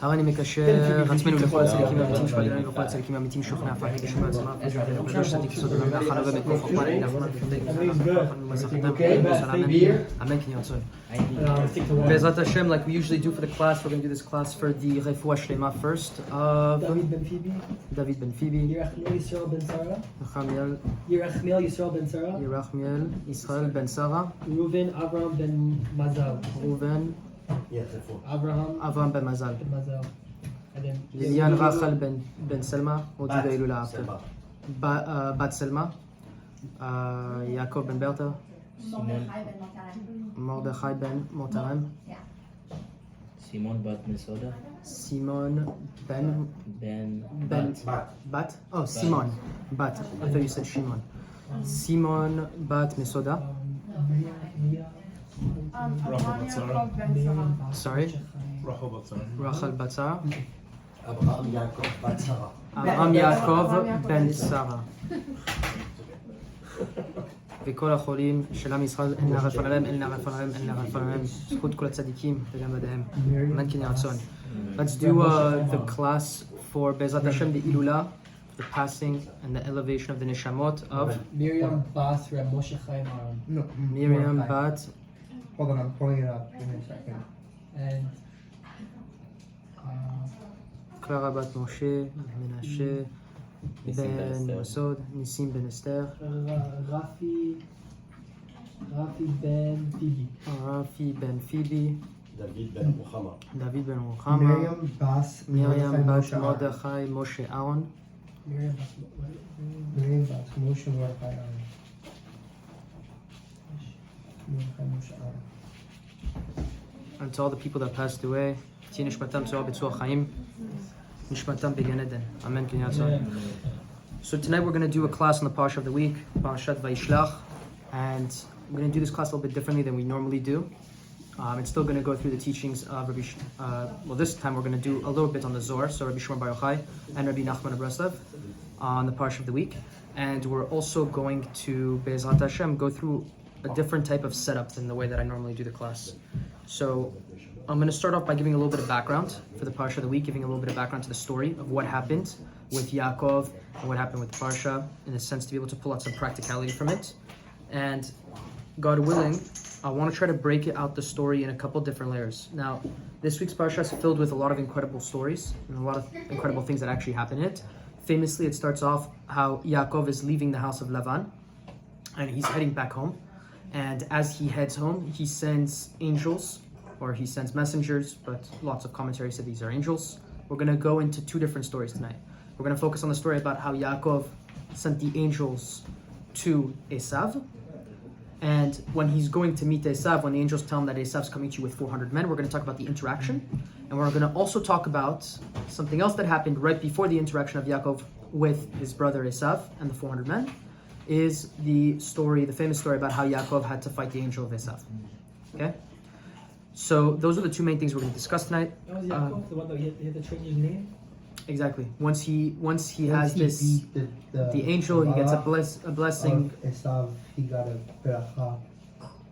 הריני מקשר עצמנו לכל הצדיקים האמיתים שבדלנו וכל הצדיקים האמיתים שוכנע הפך לגשם בעצמה וקדוש צדיק יסוד עולם והחלה ובית כוח חוכמה לעין נחמן Amen. Be'ezrat Hashem, like we usually do for the class, we're going to do this class for the refuah shlema first of David ben Phoebe, Yerachmiel Yisrael ben Sarah, Reuven Avram ben Mazal, Avram ben Mazal, Lilian Rachel ben Selma, Odi Beilula after, Bat Selma, Yaakov ben Berta, Mordechai ben Motarem, Simon bat Mesoda. Simon ben Bat. Oh, Simon Bat. I thought you said Shimon. Simon bat Mesoda. Sorry. Rachel bat Sarah. Abraham Yaakov ben Sarah. וכל החולים של עם ישראל אין לערף עליהם, אין לערף עליהם, אין לערף עליהם, זכות כל הצדיקים וגם עדיהם. אמן כן יהי רצון. Let's do the class for Be'ezrat Hashem, the Ilula, the passing and the elevation of the neshamot of Miriam Bas Reb Moshe Chaim Aaron. No, Miriam Bat. Hold on, I'm pulling it up. Give me a second. And Clara Bat Moshe, Menashe, Ben Masod, Nissim ben Esther, Rafi ben Phoebe. Rafi ben Phoebe, David ben Ruchama, Miriam Bas Mordechai Moshe Aaron, Miriam Bas Moshe Mordechai Aaron. and to all the people that passed away, Tih nishmatam tzora b'tzur chaim, nishmatam b'gan Eden. Amen ken yehי rtzon. So tonight we're going to do a class on the parashah of the week, Parashat Vayishlach, and we're going to do this class a little bit differently than we normally do. It's still going to go through the teachings of well, this time we're going to do a little bit on the Zohars, so Rebbe Shimon Bar Yochai and Rebbe Nachman of Breslov on the parashah of the week, and we're also going to Be'ezrat Hashem go through a different type of setup than the way that I normally do the class. So I'm going to start off by giving a little bit of background for the parashah of the week, giving a little bit of background to the story of what happened with Yaakov and what happened with the parashah, in a sense to be able to pull out some practicality from it. And God willing, I want to try to break it out the story in a couple different layers. Now, this week's parashah is filled with a lot of incredible stories and a lot of incredible things that actually happen in it. Famously, it starts off how Yaakov is leaving the house of Lavan and he's heading back home. And as he heads home, he sends angels, or he sends messengers, but lots of commentaries said these are angels. We're going to go into two different stories tonight. We're going to focus on the story about how Yaakov sent the angels to Esav. And when he's going to meet Esav, when the angels tell him that Esav's coming to you with 400 men, we're going to talk about the interaction. And we're going to also talk about something else that happened right before the interaction of Yaakov with his brother Esav and the 400 men, is the story, the famous story about how Yaakov had to fight the angel of Asaf. Okay? So those are the two main things we're going to discuss tonight. That was Yaakov, the one that he had to change his name? Exactly. Once he has this, the angel, he gets a blessing. Esav, he got a parashah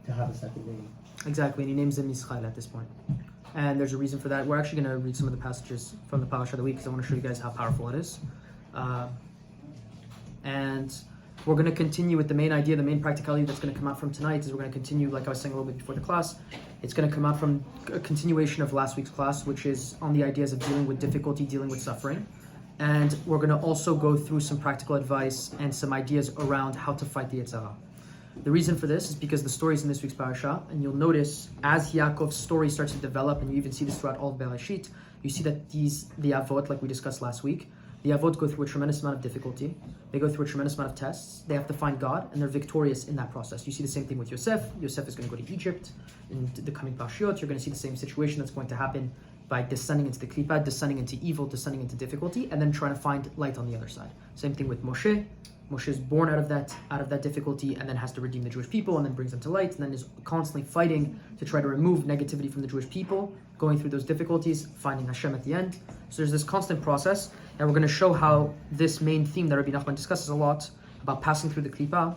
to have a second name. Exactly, and he names him Yisrael at this point. And there's a reason for that. We're actually going to read some of the passages from the parashah of the week because I want to show you guys how powerful it is. And we're going to continue with the main idea, the main practicality that's going to come out from tonight is we're going to continue, like I was saying a little bit before the class, it's going to come out from a continuation of last week's class, which is on the ideas of dealing with difficulty, dealing with suffering. And we're going to also go through some practical advice and some ideas around how to fight the Yetzer Hara. The reason for this is because the stories in this week's parasha, and you'll notice as Yaakov's story starts to develop, and you even see this throughout all of Bereshit, you see that the Avot, like we discussed last week, the Avot go through a tremendous amount of difficulty. They go through a tremendous amount of tests. They have to find God, and they're victorious in that process. You see the same thing with Yosef. Yosef is going to go to Egypt. In the coming Parashiot, you're going to see the same situation that's going to happen by descending into the Klippa, descending into evil, descending into difficulty, and then trying to find light on the other side. Same thing with Moshe. Moshe is born out of that difficulty, and then has to redeem the Jewish people, and then brings them to light, and then is constantly fighting to try to remove negativity from the Jewish people, going through those difficulties, finding Hashem at the end. So there's this constant process, and we're going to show how this main theme that Rebbe Nachman discusses a lot about passing through the Klippa,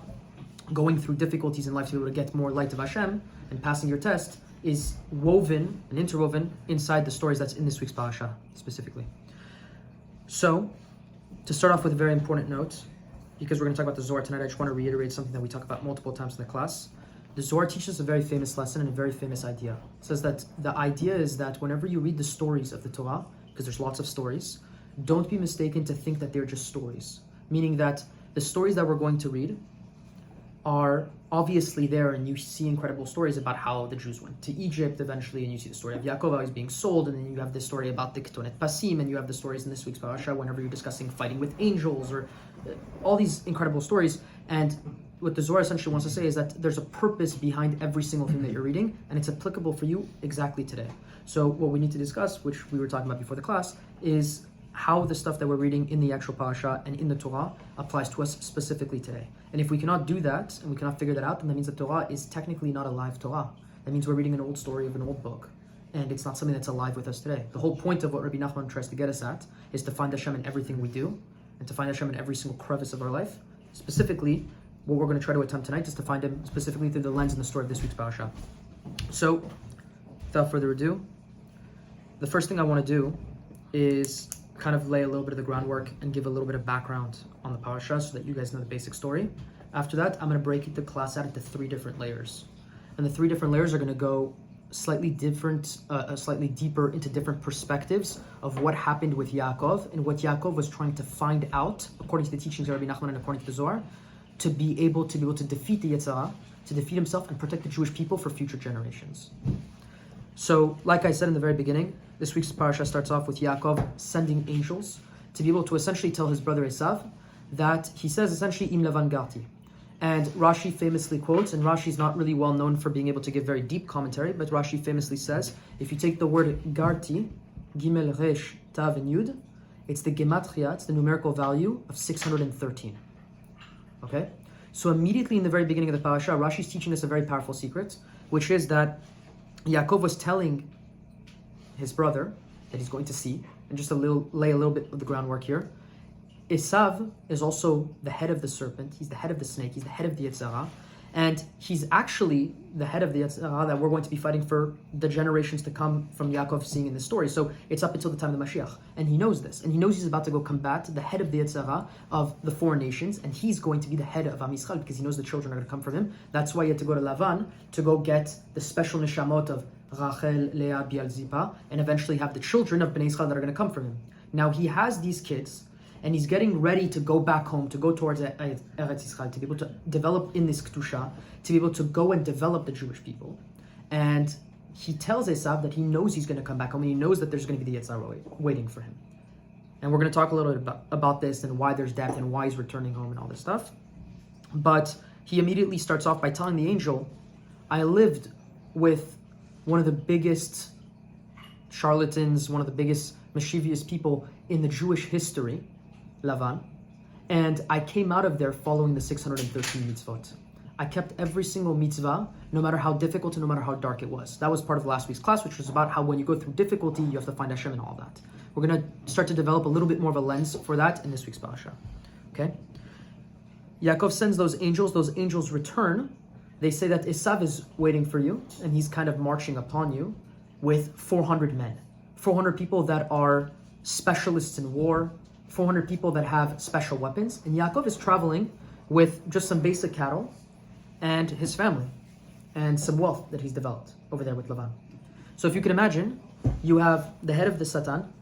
going through difficulties in life to be able to get more light of Hashem, and passing your test, is woven and interwoven inside the stories that's in this week's parashah specifically. So, to start off with a very important note, because we're going to talk about the Zohar tonight, I just want to reiterate something that we talk about multiple times in the class. The Zohar teaches a very famous lesson and a very famous idea. It says that the idea is that whenever you read the stories of the Torah, because there's lots of stories, don't be mistaken to think that they're just stories. Meaning that the stories that we're going to read are obviously there, and you see incredible stories about how the Jews went to Egypt eventually, and you see the story of Yaakov how he's being sold, and then you have this story about the Ketonet Pasim, and you have the stories in this week's parashah whenever you're discussing fighting with angels, or all these incredible stories. And what the Zohar essentially wants to say is that there's a purpose behind every single thing that you're reading, and it's applicable for you exactly today. So what we need to discuss, which we were talking about before the class, is how the stuff that we're reading in the actual parasha and in the Torah applies to us specifically today. And if we cannot do that, and we cannot figure that out, then that means the Torah is technically not a live Torah. That means we're reading an old story of an old book, and it's not something that's alive with us today. The whole point of what Rebbe Nachman tries to get us at is to find Hashem in everything we do, and to find Hashem in every single crevice of our life. Specifically, what we're going to try to attempt tonight is to find Him specifically through the lens and the story of this week's parasha. So, without further ado, the first thing I want to do is kind of lay a little bit of the groundwork and give a little bit of background on the parasha so that you guys know the basic story. After that, I'm going to break the class out into 3 different layers. And the 3 different layers are going to go slightly deeper into different perspectives of what happened with Yaakov and what Yaakov was trying to find out, according to the teachings of Rebbe Nachman and according to the Zohar, to be able to defeat the Yetzer Hara, to defeat himself and protect the Jewish people for future generations. So, like I said in the very beginning, this week's parasha starts off with Yaakov sending angels to be able to essentially tell his brother Esav that he says essentially Im Lavan Garti. And Rashi famously quotes, and Rashi's not really well known for being able to give very deep commentary, but Rashi famously says, if you take the word Garti, Gimel Resh Tav and Yud, it's the gematria, it's the numerical value of 613. Okay? So immediately in the very beginning of the parasha, Rashi's teaching us a very powerful secret, which is that Yaakov was telling his brother that he's going to see, and just lay a little bit of the groundwork here. Esav is also the head of the serpent, he's the head of the snake, he's the head of the Yetzer Hara, and he's actually the head of the Yetzer Hara that we're going to be fighting for the generations to come from Yaakov seeing in this story. So it's up until the time of the Mashiach, and he knows this, and he knows he's about to go combat the head of the Yetzer Hara of the 4 nations, and he's going to be the head of Am Yisrael because he knows the children are going to come from him. That's why he had to go to Lavan to go get the special neshamot of Rachel, Leah, Bial, Zippa, and eventually have the children of Bnei Israel that are going to come from him. Now he has these kids, and he's getting ready to go back home, to go towards Eretz Yisrael, to be able to develop in this Kedusha, to be able to go and develop the Jewish people. And he tells Esav that he knows he's going to come back home, and he knows that there's going to be the Yetzer Hara waiting for him. And we're going to talk a little bit about this, and why there's depth, and why he's returning home, and all this stuff. But he immediately starts off by telling the angel, I lived with one of the biggest charlatans, one of the biggest mischievous people in the Jewish history, Lavan, and I came out of there following the 613 mitzvot. I kept every single mitzvah, no matter how difficult and no matter how dark it was. That was part of last week's class, which was about how when you go through difficulty, you have to find Hashem and all that. We're going to start to develop a little bit more of a lens for that in this week's parasha. Okay? Yaakov sends those angels return. They say that Esav is waiting for you, and he's kind of marching upon you with 400 men. 400 people that are specialists in war, 400 people that have special weapons, and Yaakov is traveling with just some basic cattle and his family and some wealth that he's developed over there with Lavan. So if you can imagine, you have the head of the Satan,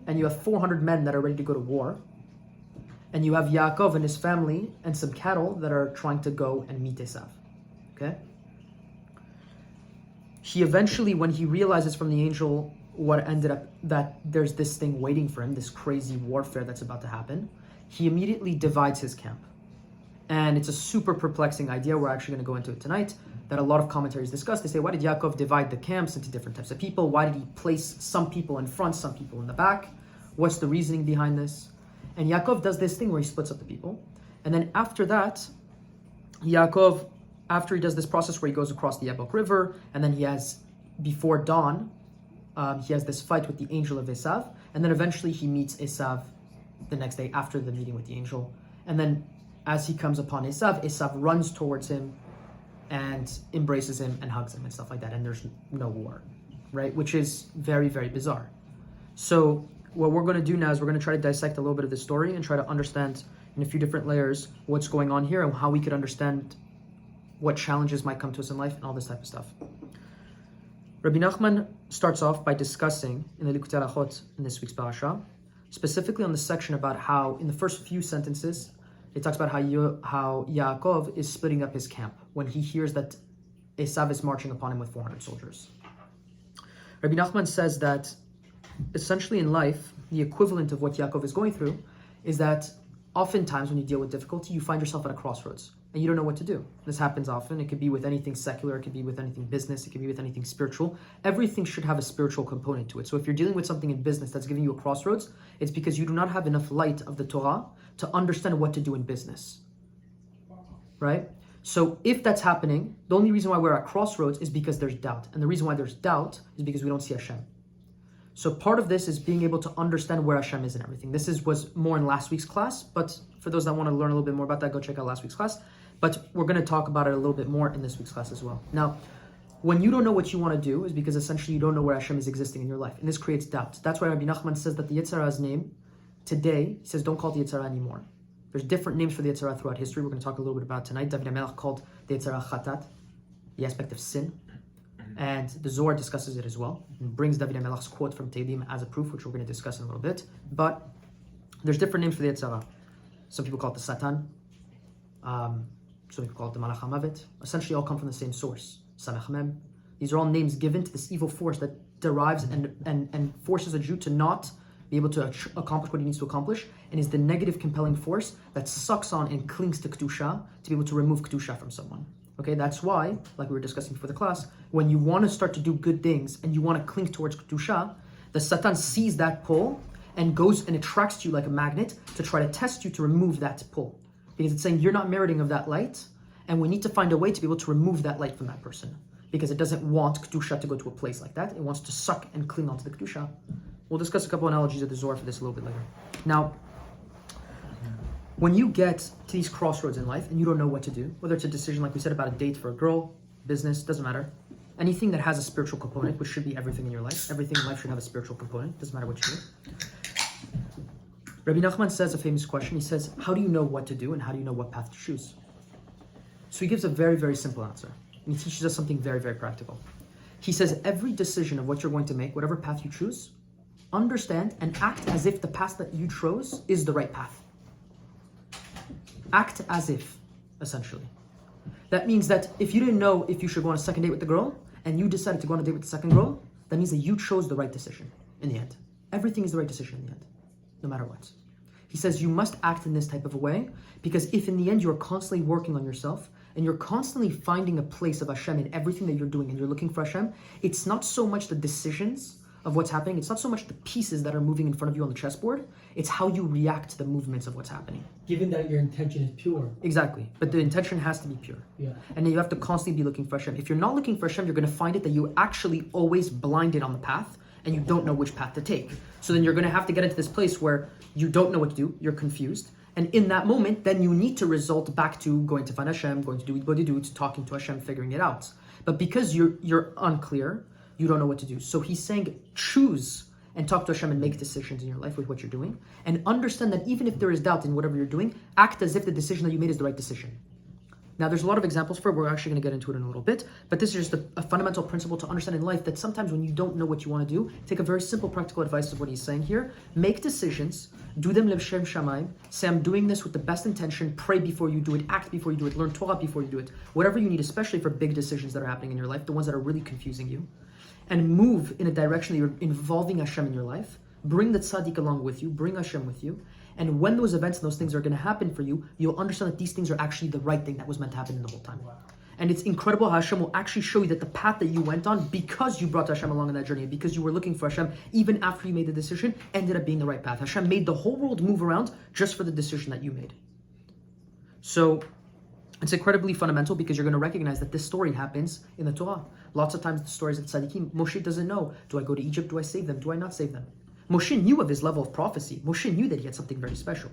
and you have 400 men that are ready to go to war, and you have Yaakov and his family and some cattle that are trying to go and meet Esav. Okay? He eventually, when he realizes from the angel what ended up, that there's this thing waiting for him, this crazy warfare that's about to happen, he immediately divides his camp. And it's a super perplexing idea. We're actually going to go into it tonight, that a lot of commentaries discuss. They say, why did Yaakov divide the camps into different types of people? Why did he place some people in front, some people in the back? What's the reasoning behind this? And Yaakov does this thing where he splits up the people. And then after that, Yaakov, after he does this process where he goes across the Yabok River, and then he has, before dawn, he has this fight with the Angel of Asaf, and then eventually he meets Esav the next day after the meeting with the angel. And then as he comes upon Esav, Esav runs towards him, and embraces him and hugs him and stuff like that, and there's no war, right? Which is very, very bizarre. So what we're going to do now is we're going to try to dissect a little bit of the story and try to understand in a few different layers what's going on here and how we could understand what challenges might come to us in life and all this type of stuff. Rebbe Nachman starts off by discussing in the Likutei Halachot in this week's parashah, specifically on the section about how in the first few sentences it talks about how Yaakov is splitting up his camp when he hears that Esav is marching upon him with 400 soldiers. Rebbe Nachman says that essentially in life, the equivalent of what Yaakov is going through is that oftentimes when you deal with difficulty, you find yourself at a crossroads and you don't know what to do. This happens often. It could be with anything secular, it could be with anything business, it could be with anything spiritual. Everything should have a spiritual component to it. So if you're dealing with something in business that's giving you a crossroads, it's because you do not have enough light of the Torah to understand what to do in business, right? So if that's happening, the only reason why we're at crossroads is because there's doubt. And the reason why there's doubt is because we don't see Hashem. So part of this is being able to understand where Hashem is in everything. This was more in last week's class, but for those that want to learn a little bit more about that, go check out last week's class. But we're going to talk about it a little bit more in this week's class as well. Now, when you don't know what you want to do is because essentially you don't know where Hashem is existing in your life. And this creates doubt. That's why Rebbe Nachman says that the Yetzer Hara's name today, he says don't call it the Yetzer Hara anymore. There's different names for the Yetzer Hara throughout history. We're going to talk a little bit about it tonight. David HaMelech called the Yetzer Hara Chatat, the aspect of sin. And the Zohar discusses it as well and brings David HaMelech's quote from Tehillim as a proof, which we're going to discuss in a little bit. But there's different names for the Yetzer Hara. Some people call it the Satan. Some people call it the Malach HaMavet. Essentially all come from the same source, Samech Mem. These are all names given to this evil force that derives and forces a Jew to not be able to accomplish what he needs to accomplish, and is the negative compelling force that sucks on and clings to Kedusha to be able to remove Kedusha from someone. Okay, that's why, like we were discussing before the class, when you want to start to do good things and you want to cling towards Kedusha, the Satan sees that pull and goes and attracts you like a magnet to try to test you to remove that pull. Because it's saying you're not meriting of that light, and we need to find a way to be able to remove that light from that person. Because it doesn't want Kedusha to go to a place like that. It wants to suck and cling onto the Kedusha. We'll discuss a couple analogies of the Zohar for this a little bit later. Now, when you get to these crossroads in life and you don't know what to do, whether it's a decision like we said about a date for a girl, business, doesn't matter. Anything that has a spiritual component, which should be everything in your life. Everything in life should have a spiritual component, doesn't matter what you do. Rebbe Nachman says a famous question. He says, how do you know what to do and how do you know what path to choose? So he gives a very, very simple answer. And he teaches us something very, very practical. He says every decision of what you're going to make, whatever path you choose, understand and act as if the path that you chose is the right path. Act as if, essentially. That means that if you didn't know if you should go on a second date with the girl, and you decided to go on a date with the second girl, that means that you chose the right decision in the end. Everything is the right decision in the end, no matter what. He says you must act in this type of a way, because if in the end you're constantly working on yourself, and you're constantly finding a place of Hashem in everything that you're doing, and you're looking for Hashem, it's not so much the decisions of what's happening, it's not so much the pieces that are moving in front of you on the chessboard, it's how you react to the movements of what's happening. Given that your intention is pure. Exactly, but the intention has to be pure. Yeah. And then you have to constantly be looking for Hashem. If you're not looking for Hashem, you're going to find it that you're actually always blinded on the path, and you don't know which path to take. So then you're going to have to get into this place where you don't know what to do, you're confused, and in that moment, then you need to result back to going to find Hashem, going to do what you do, to talking to Hashem, figuring it out. But because you're unclear, you don't know what to do. So he's saying, choose and talk to Hashem and make decisions in your life with what you're doing. And understand that even if there is doubt in whatever you're doing, act as if the decision that you made is the right decision. Now, there's a lot of examples for it. We're actually going to get into it in a little bit. But this is just a fundamental principle to understand in life, that sometimes when you don't know what you want to do, take a very simple practical advice of what he's saying here. Make decisions. Do them l'shem shamayim. Say, I'm doing this with the best intention. Pray before you do it. Act before you do it. Learn Torah before you do it. Whatever you need, especially for big decisions that are happening in your life, the ones that are really confusing you. And move in a direction that you're involving Hashem in your life. Bring the tzaddik along with you. Bring Hashem with you. And when those events and those things are going to happen for you, you'll understand that these things are actually the right thing that was meant to happen the whole time. Wow. And it's incredible how Hashem will actually show you that the path that you went on, because you brought Hashem along in that journey, because you were looking for Hashem, even after you made the decision, ended up being the right path. Hashem made the whole world move around just for the decision that you made. So it's incredibly fundamental, because you're going to recognize that this story happens in the Torah. Lots of times the stories of tzaddikim, Moshe doesn't know, do I go to Egypt, do I save them, do I not save them? Moshe knew of his level of prophecy. Moshe knew that he had something very special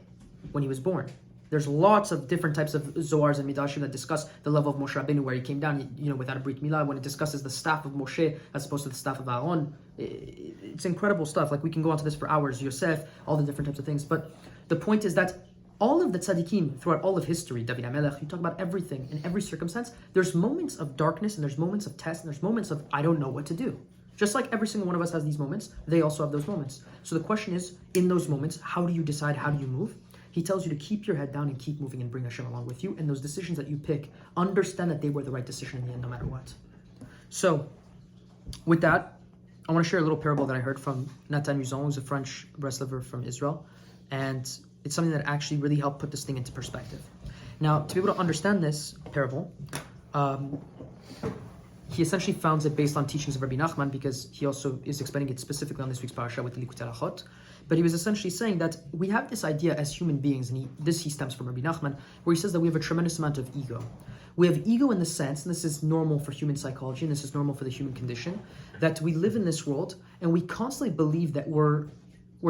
when he was born. There's lots of different types of Zohars and Midrashim that discuss the level of Moshe Rabbeinu, where he came down, without a Brit Milah, when it discusses the staff of Moshe as opposed to the staff of Aaron. It's incredible stuff. Like, we can go on to this for hours, Yosef, all the different types of things. But the point is that all of the tzaddikim throughout all of history, David HaMelech, you talk about everything in every circumstance, there's moments of darkness and there's moments of test and there's moments of, I don't know what to do. Just like every single one of us has these moments, they also have those moments. So the question is, in those moments, how do you decide, how do you move? He tells you to keep your head down and keep moving and bring Hashem along with you. And those decisions that you pick, understand that they were the right decision in the end, no matter what. So, with that, I want to share a little parable that I heard from Nathan Muzon, who's a French Breslover from Israel. And it's something that actually really helped put this thing into perspective. Now, to be able to understand this parable, he essentially founds it based on teachings of Rebbe Nachman, because he also is explaining it specifically on this week's parashah with the Likutei Halachot. But he was essentially saying that we have this idea as human beings, and he stems from Rebbe Nachman, where he says that we have a tremendous amount of ego. We have ego in the sense, and this is normal for human psychology, and this is normal for the human condition, that we live in this world and we constantly believe that we're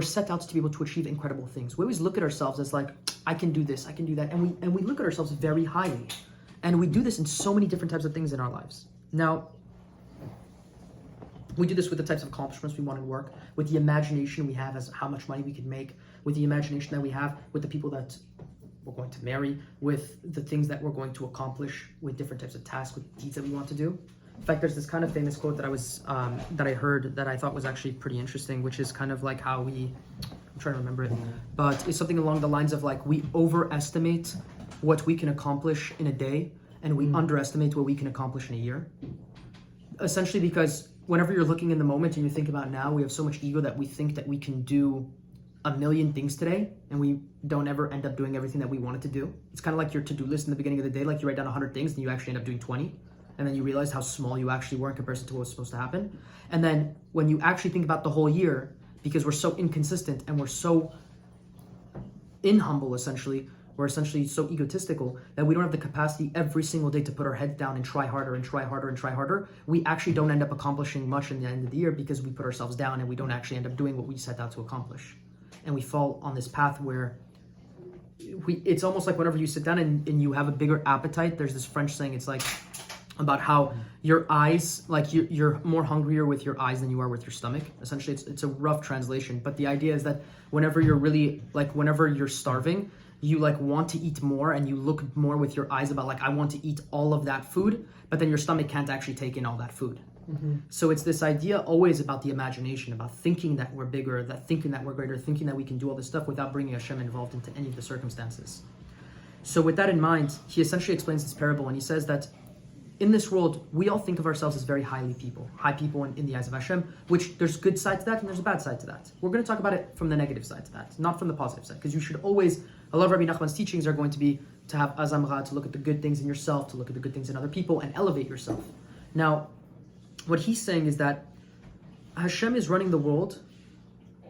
set out to be able to achieve incredible things. We always look at ourselves as like, I can do this, I can do that, and we look at ourselves very highly. And we do this in so many different types of things in our lives. Now, we do this with the types of accomplishments we want to work, with the imagination we have as how much money we could make, with the imagination that we have with the people that we're going to marry, with the things that we're going to accomplish, with different types of tasks, with deeds that we want to do. In fact, there's this kind of famous quote that I heard that I thought was actually pretty interesting, which is kind of like how I'm trying to remember it, but it's something along the lines of like, we overestimate what we can accomplish in a day, and we underestimate what we can accomplish in a year. Essentially, because whenever you're looking in the moment and you think about now, we have so much ego that we think that we can do a million things today, and we don't ever end up doing everything that we wanted to do. It's kind of like your to-do list in the beginning of the day, like you write down 100 things and you actually end up doing 20, and then you realize how small you actually were in comparison to what was supposed to happen. And then when you actually think about the whole year, because we're so inconsistent and we're so inhumble, essentially, we're essentially so egotistical that we don't have the capacity every single day to put our heads down and try harder and try harder and try harder. We actually don't end up accomplishing much in the end of the year because we put ourselves down and we don't actually end up doing what we set out to accomplish. And we fall on this path where it's almost like whenever you sit down and you have a bigger appetite, there's this French saying, it's like about how your eyes, like you're more hungrier with your eyes than you are with your stomach. Essentially, it's a rough translation, but the idea is that whenever you're starving, you like want to eat more and you look more with your eyes about like, I want to eat all of that food, but then your stomach can't actually take in all that food. Mm-hmm. So it's this idea always about the imagination, about thinking that we're bigger, that thinking that we're greater, thinking that we can do all this stuff without bringing Hashem involved into any of the circumstances. So with that in mind, he essentially explains this parable, and he says that in this world, we all think of ourselves as very high people in the eyes of Hashem, which there's a good side to that and there's a bad side to that. We're going to talk about it from the negative side to that, not from the positive side, because you should always, a lot of Rebbe Nachman's teachings are going to be to have azamra, to look at the good things in yourself, to look at the good things in other people, and elevate yourself. Now, what he's saying is that Hashem is running the world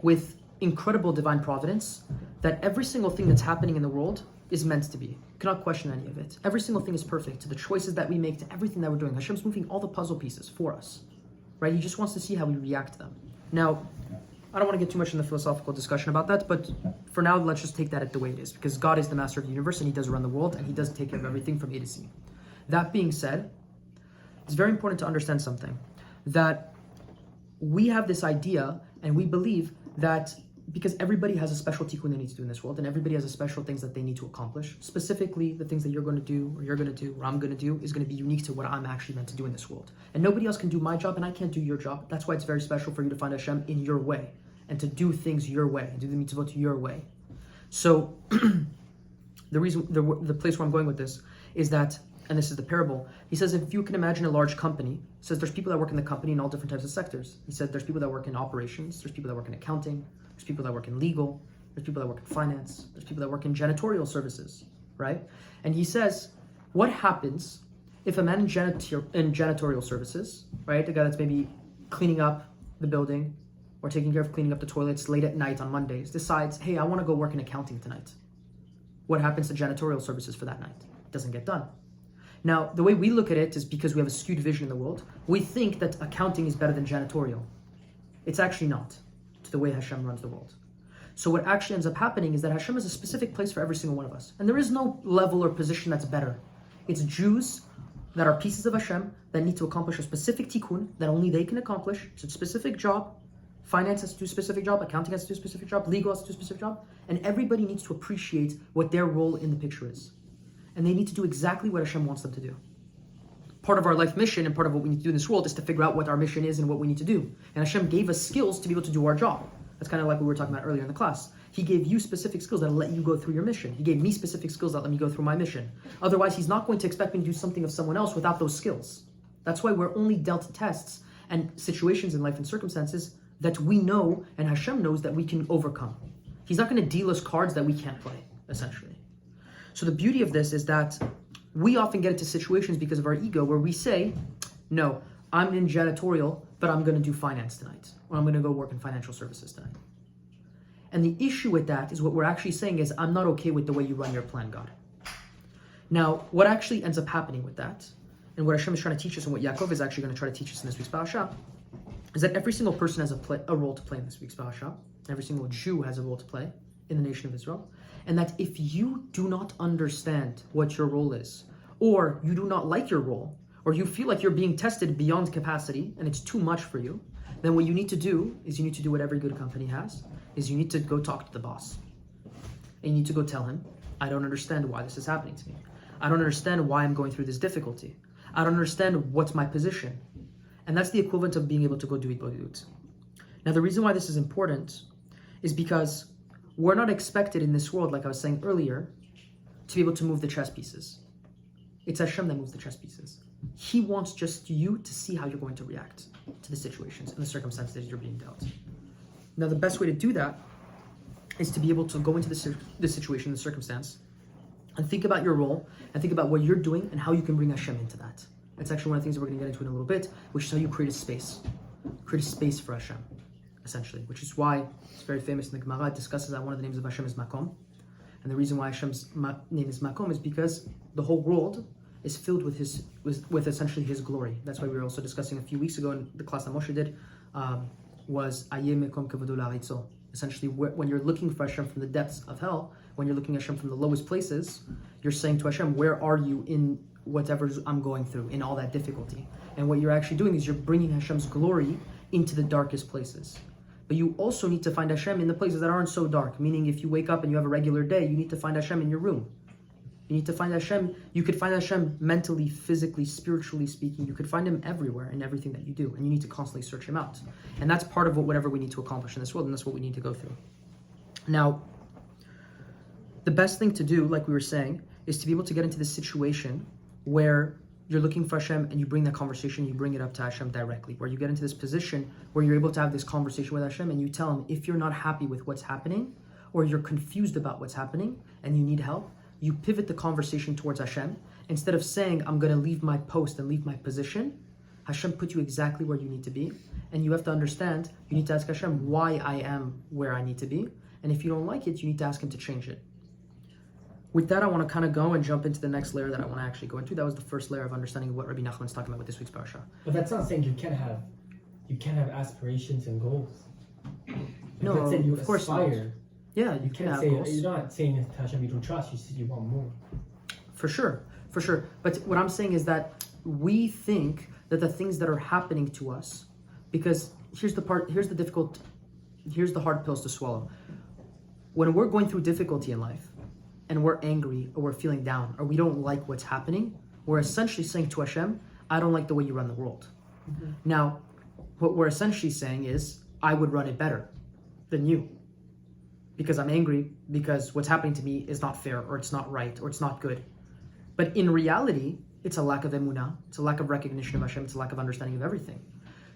with incredible divine providence, that every single thing that's happening in the world is meant to be. You cannot question any of it. Every single thing is perfect, to the choices that we make, to everything that we're doing. Hashem's moving all the puzzle pieces for us, right? He just wants to see how we react to them. Now, I don't want to get too much in the philosophical discussion about that, but for now, let's just take that at the way it is, because God is the master of the universe, and he does run the world, and he does take care of everything from A to Z. That being said, it's very important to understand something, that we have this idea, and we believe that because everybody has a special tikkun they need to do in this world, and everybody has a special things that they need to accomplish. Specifically, the things that you're going to do, or you're going to do, or I'm going to do, is going to be unique to what I'm actually meant to do in this world. And nobody else can do my job, and I can't do your job. That's why it's very special for you to find Hashem in your way, and to do things your way, and do the mitzvot your way. So, the place where I'm going with this is that, and this is the parable, he says if you can imagine a large company, he says there's people that work in the company in all different types of sectors. He said there's people that work in operations, there's people that work in accounting, there's people that work in legal, there's people that work in finance, there's people that work in janitorial services, right? And he says, what happens if a man in janitorial services, right, the guy that's maybe cleaning up the building or taking care of cleaning up the toilets late at night on Mondays, decides, hey, I want to go work in accounting tonight. What happens to janitorial services for that night? It doesn't get done. Now, the way we look at it is because we have a skewed vision in the world. We think that accounting is better than janitorial. It's actually not, to the way Hashem runs the world. So what actually ends up happening is that Hashem has a specific place for every single one of us. And there is no level or position that's better. It's Jews that are pieces of Hashem that need to accomplish a specific tikkun that only they can accomplish. It's a specific job. Finance has to do a specific job. Accounting has to do a specific job. Legal has to do a specific job. And everybody needs to appreciate what their role in the picture is. And they need to do exactly what Hashem wants them to do. Part of our life mission and part of what we need to do in this world is to figure out what our mission is and what we need to do. And Hashem gave us skills to be able to do our job. That's kind of like what we were talking about earlier in the class. He gave you specific skills that let you go through your mission. He gave me specific skills that let me go through my mission. Otherwise, He's not going to expect me to do something of someone else without those skills. That's why we're only dealt tests and situations in life and circumstances that we know and Hashem knows that we can overcome. He's not going to deal us cards that we can't play, essentially. So the beauty of this is that we often get into situations because of our ego where we say, no, I'm in janitorial, but I'm going to do finance tonight. Or I'm going to go work in financial services tonight. And the issue with that is what we're actually saying is, I'm not okay with the way you run your plan, God. Now, what actually ends up happening with that, and what Hashem is trying to teach us, and what Yaakov is actually going to try to teach us in this week's parashah, is that every single person has a role to play in this week's parashah. Every single Jew has a role to play in the nation of Israel. And that if you do not understand what your role is, or you do not like your role, or you feel like you're being tested beyond capacity and it's too much for you, then what you need to do is you need to do what every good company has, is you need to go talk to the boss. And you need to go tell him, I don't understand why this is happening to me. I don't understand why I'm going through this difficulty. I don't understand what's my position. And that's the equivalent of being able to go do it. Now, the reason why this is important is because we're not expected in this world, like I was saying earlier, to be able to move the chess pieces. It's Hashem that moves the chess pieces. He wants just you to see how you're going to react to the situations and the circumstances you're being dealt. Now, the best way to do that is to be able to go into the situation, the circumstance, and think about your role, and think about what you're doing and how you can bring Hashem into that. That's actually one of the things that we're going to get into in a little bit, which is how you create a space. Create a space for Hashem, essentially, which is why it's very famous in the Gemara. It discusses that one of the names of Hashem is Makom. And the reason why Hashem's name is Makom is because the whole world is filled with essentially His glory. That's why we were also discussing a few weeks ago in the class that Moshe did, was Ayeh Mekom Kavodo La'aritzo. Essentially, when you're looking for Hashem from the depths of hell, when you're looking at Hashem from the lowest places, you're saying to Hashem, where are you in whatever I'm going through, in all that difficulty? And what you're actually doing is you're bringing Hashem's glory into the darkest places. But you also need to find Hashem in the places that aren't so dark, meaning if you wake up and you have a regular day, you need to find Hashem in your room. You need to find Hashem. You could find Hashem mentally, physically, spiritually speaking. You could find Him everywhere in everything that you do, and you need to constantly search Him out. And that's part of whatever we need to accomplish in this world, and that's what we need to go through. Now, the best thing to do, like we were saying, is to be able to get into this situation where you're looking for Hashem and you bring that conversation, you bring it up to Hashem directly, where you get into this position where you're able to have this conversation with Hashem and you tell Him, if you're not happy with what's happening, or you're confused about what's happening and you need help, you pivot the conversation towards Hashem. Instead of saying, I'm going to leave my post and leave my position, Hashem put you exactly where you need to be. And you have to understand, you need to ask Hashem why I am where I need to be. And if you don't like it, you need to ask Him to change it. With that, I want to kind of go and jump into the next layer that I want to actually go into. That was the first layer of understanding of what Rebbe Nachman is talking about with this week's parashah. But that's not saying you can't have aspirations and goals. No, that's saying you of course not. aspire. Yeah, You can't have say goals. you're not saying to Hashem you don't trust. You said you want more. For sure. But what I'm saying is that we think that the things that are happening to us, because here's the hard pills to swallow. When we're going through difficulty in life, and we're angry, or we're feeling down, or we don't like what's happening, we're essentially saying to Hashem, I don't like the way you run the world. Mm-hmm. Now, what we're essentially saying is, I would run it better than you. Because I'm angry, because what's happening to me is not fair, or it's not right, or it's not good. But in reality, it's a lack of emunah, it's a lack of recognition of Hashem, it's a lack of understanding of everything.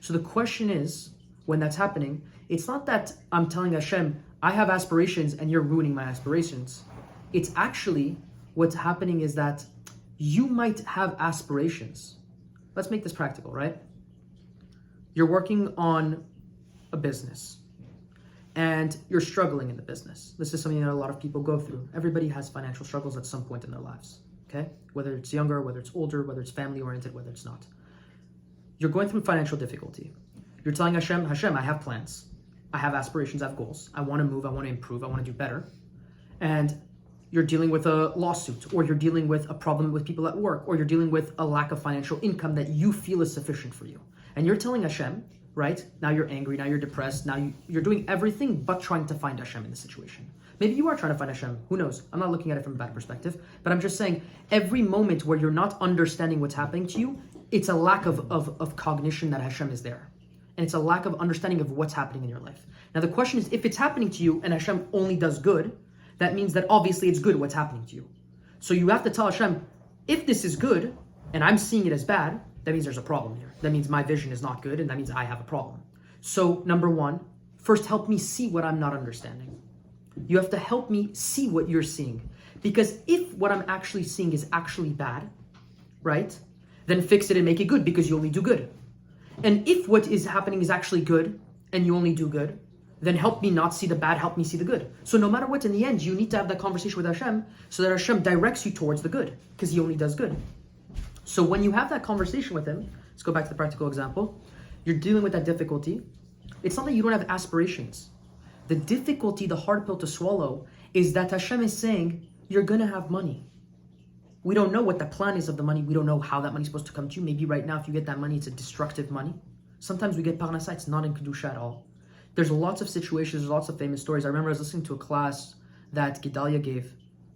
So the question is, when that's happening, it's not that I'm telling Hashem, I have aspirations and you're ruining my aspirations. It's actually, what's happening is that you might have aspirations. Let's make this practical, right? You're working on a business and you're struggling in the business. This is something that a lot of people go through. Everybody has financial struggles at some point in their lives, okay? Whether it's younger, whether it's older, whether it's family-oriented, whether it's not. You're going through financial difficulty. You're telling Hashem, I have plans. I have aspirations, I have goals. I want to move, I want to improve, I want to do better. And you're dealing with a lawsuit, or you're dealing with a problem with people at work, or you're dealing with a lack of financial income that you feel is sufficient for you. And you're telling Hashem, right? Now you're angry, now you're depressed, now you're doing everything but trying to find Hashem in the situation. Maybe you are trying to find Hashem, who knows? I'm not looking at it from a bad perspective, but I'm just saying every moment where you're not understanding what's happening to you, it's a lack of cognition that Hashem is there. And it's a lack of understanding of what's happening in your life. Now the question is, if it's happening to you and Hashem only does good, that means that obviously it's good what's happening to you. So you have to tell Hashem, if this is good and I'm seeing it as bad, that means there's a problem here. That means my vision is not good and that means I have a problem. So number one, first help me see what I'm not understanding. You have to help me see what you're seeing. Because if what I'm actually seeing is actually bad, right? Then fix it and make it good because you only do good. And if what is happening is actually good and you only do good, then help me not see the bad, help me see the good. So no matter what, in the end, you need to have that conversation with Hashem so that Hashem directs you towards the good because He only does good. So when you have that conversation with Him, let's go back to the practical example, you're dealing with that difficulty. It's not that you don't have aspirations. The difficulty, the hard pill to swallow, is that Hashem is saying, you're going to have money. We don't know what the plan is of the money. We don't know how that money is supposed to come to you. Maybe right now, if you get that money, it's a destructive money. Sometimes we get parashah, it's not in Kedusha at all. There's lots of situations, there's lots of famous stories. I remember I was listening to a class that Gedalia gave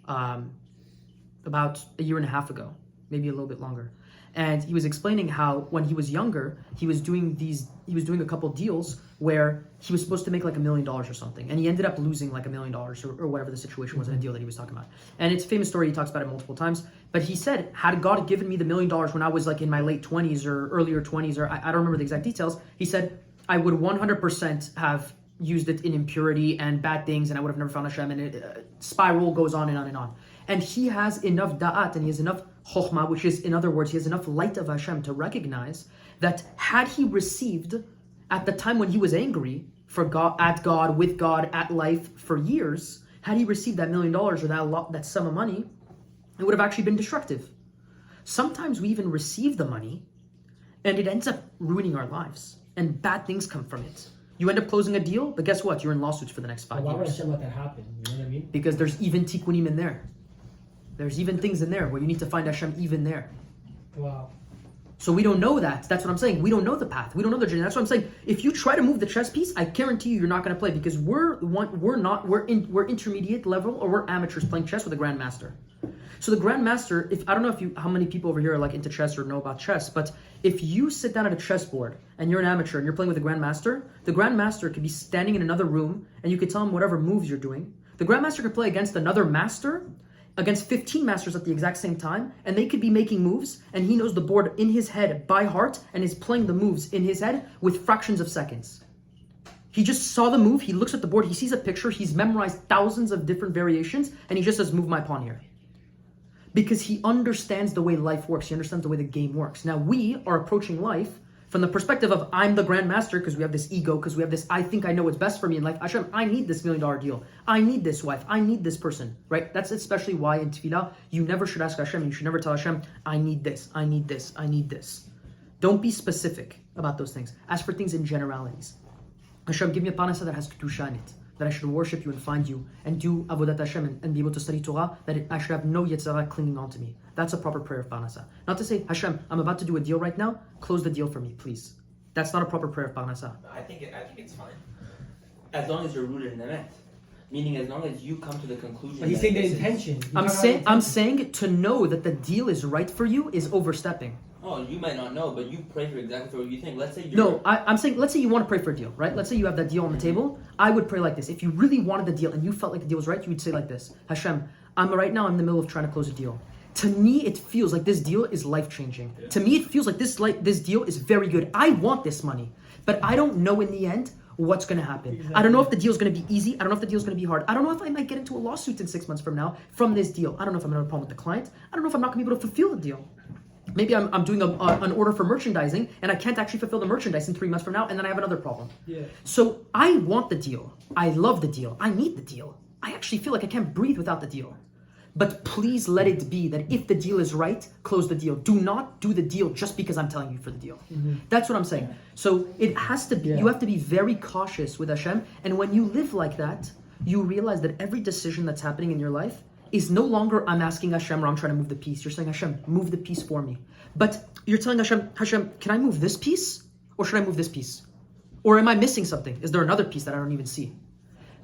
about a year and a half ago, maybe a little bit longer. And he was explaining how when he was younger, he was doing a couple deals where he was supposed to make like $1 million or something. And he ended up losing like $1 million or whatever the situation was in a deal that he was talking about. And it's a famous story, he talks about it multiple times. But he said, had God given me the $1 million when I was like in my late 20s or earlier 20s, or I don't remember the exact details, he said, I would 100% have used it in impurity and bad things, and I would have never found Hashem, and it spiral goes on and on and on. And he has enough da'at, and he has enough chokhmah, which is, in other words, he has enough light of Hashem to recognize that had he received, at the time when he was angry, for God, at God, with God, at life, for years, had he received that $1 million or that sum of money, it would have actually been destructive. Sometimes we even receive the money, and it ends up ruining our lives. And bad things come from it. You end up closing a deal, but guess what? You're in lawsuits for the next 5 years. Why would Hashem let that happen? You know what I mean? Because there's even tikkunim in there. There's even things in there where you need to find Hashem even there. Wow. So we don't know that. That's what I'm saying. We don't know the path. We don't know the journey. That's what I'm saying. If you try to move the chess piece, I guarantee you're not going to play because we're intermediate level or we're amateurs playing chess with a grandmaster. So the grandmaster, I don't know how many people over here are like into chess or know about chess, but if you sit down at a chessboard and you're an amateur and you're playing with a grandmaster, the grandmaster could be standing in another room and you could tell him whatever moves you're doing. The grandmaster could play against another master, against 15 masters at the exact same time, and they could be making moves, and he knows the board in his head by heart and is playing the moves in his head with fractions of seconds. He just saw the move, he looks at the board, he sees a picture, he's memorized thousands of different variations, and he just says, move my pawn here. Because he understands the way life works. He understands the way the game works. Now, we are approaching life from the perspective of I'm the grandmaster because we have this ego, because we have this I think I know what's best for me in life. Hashem, I need this $1 million deal. I need this wife. I need this person, right? That's especially why in Tefillah, you never should ask Hashem. You should never tell Hashem, I need this, I need this, I need this. Don't be specific about those things. Ask for things in generalities. Hashem, give me a parashah that has Kedusha in it, that I should worship you and find you and do avodat Hashem and be able to study Torah, that I should have no Yetzer Hara clinging on to me. That's a proper prayer of parashah. Not to say, Hashem, I'm about to do a deal right now, close the deal for me, please. That's not a proper prayer of parashah. I think it's fine. As long as you're rooted in emet. Meaning as long as you come to the conclusion. But he's saying the intention. I'm saying to know that the deal is right for you is overstepping. Oh, you might not know, but you pray for exactly what you think. Let's say you're... No, I'm saying, let's say you want to pray for a deal, right? Let's say you have that deal on the table. I would pray like this. If you really wanted the deal and you felt like the deal was right, you would say like this. Hashem, right now I'm in the middle of trying to close a deal. To me, it feels like this deal is life-changing. Yeah. To me, it feels like this deal is very good. I want this money, but I don't know in the end what's going to happen. Exactly. I don't know if the deal is going to be easy. I don't know if the deal is going to be hard. I don't know if I might get into a lawsuit in 6 months from now from this deal. I don't know if I'm going to have a problem with the client. I don't know if I'm not going to be able to fulfill the deal. Maybe I'm doing an order for merchandising and I can't actually fulfill the merchandise in 3 months from now, and then I have another problem. Yeah. So I want the deal. I love the deal. I need the deal. I actually feel like I can't breathe without the deal. But please let it be that if the deal is right, close the deal. Do not do the deal just because I'm telling you for the deal. That's what I'm saying. So it has to be, you have to be very cautious with Hashem. And when you live like that, you realize that every decision that's happening in your life is no longer I'm asking Hashem or I'm trying to move the piece. You're saying, Hashem, move the piece for me. But you're telling Hashem, can I move this piece or should I move this piece? Or am I missing something? Is there another piece that I don't even see?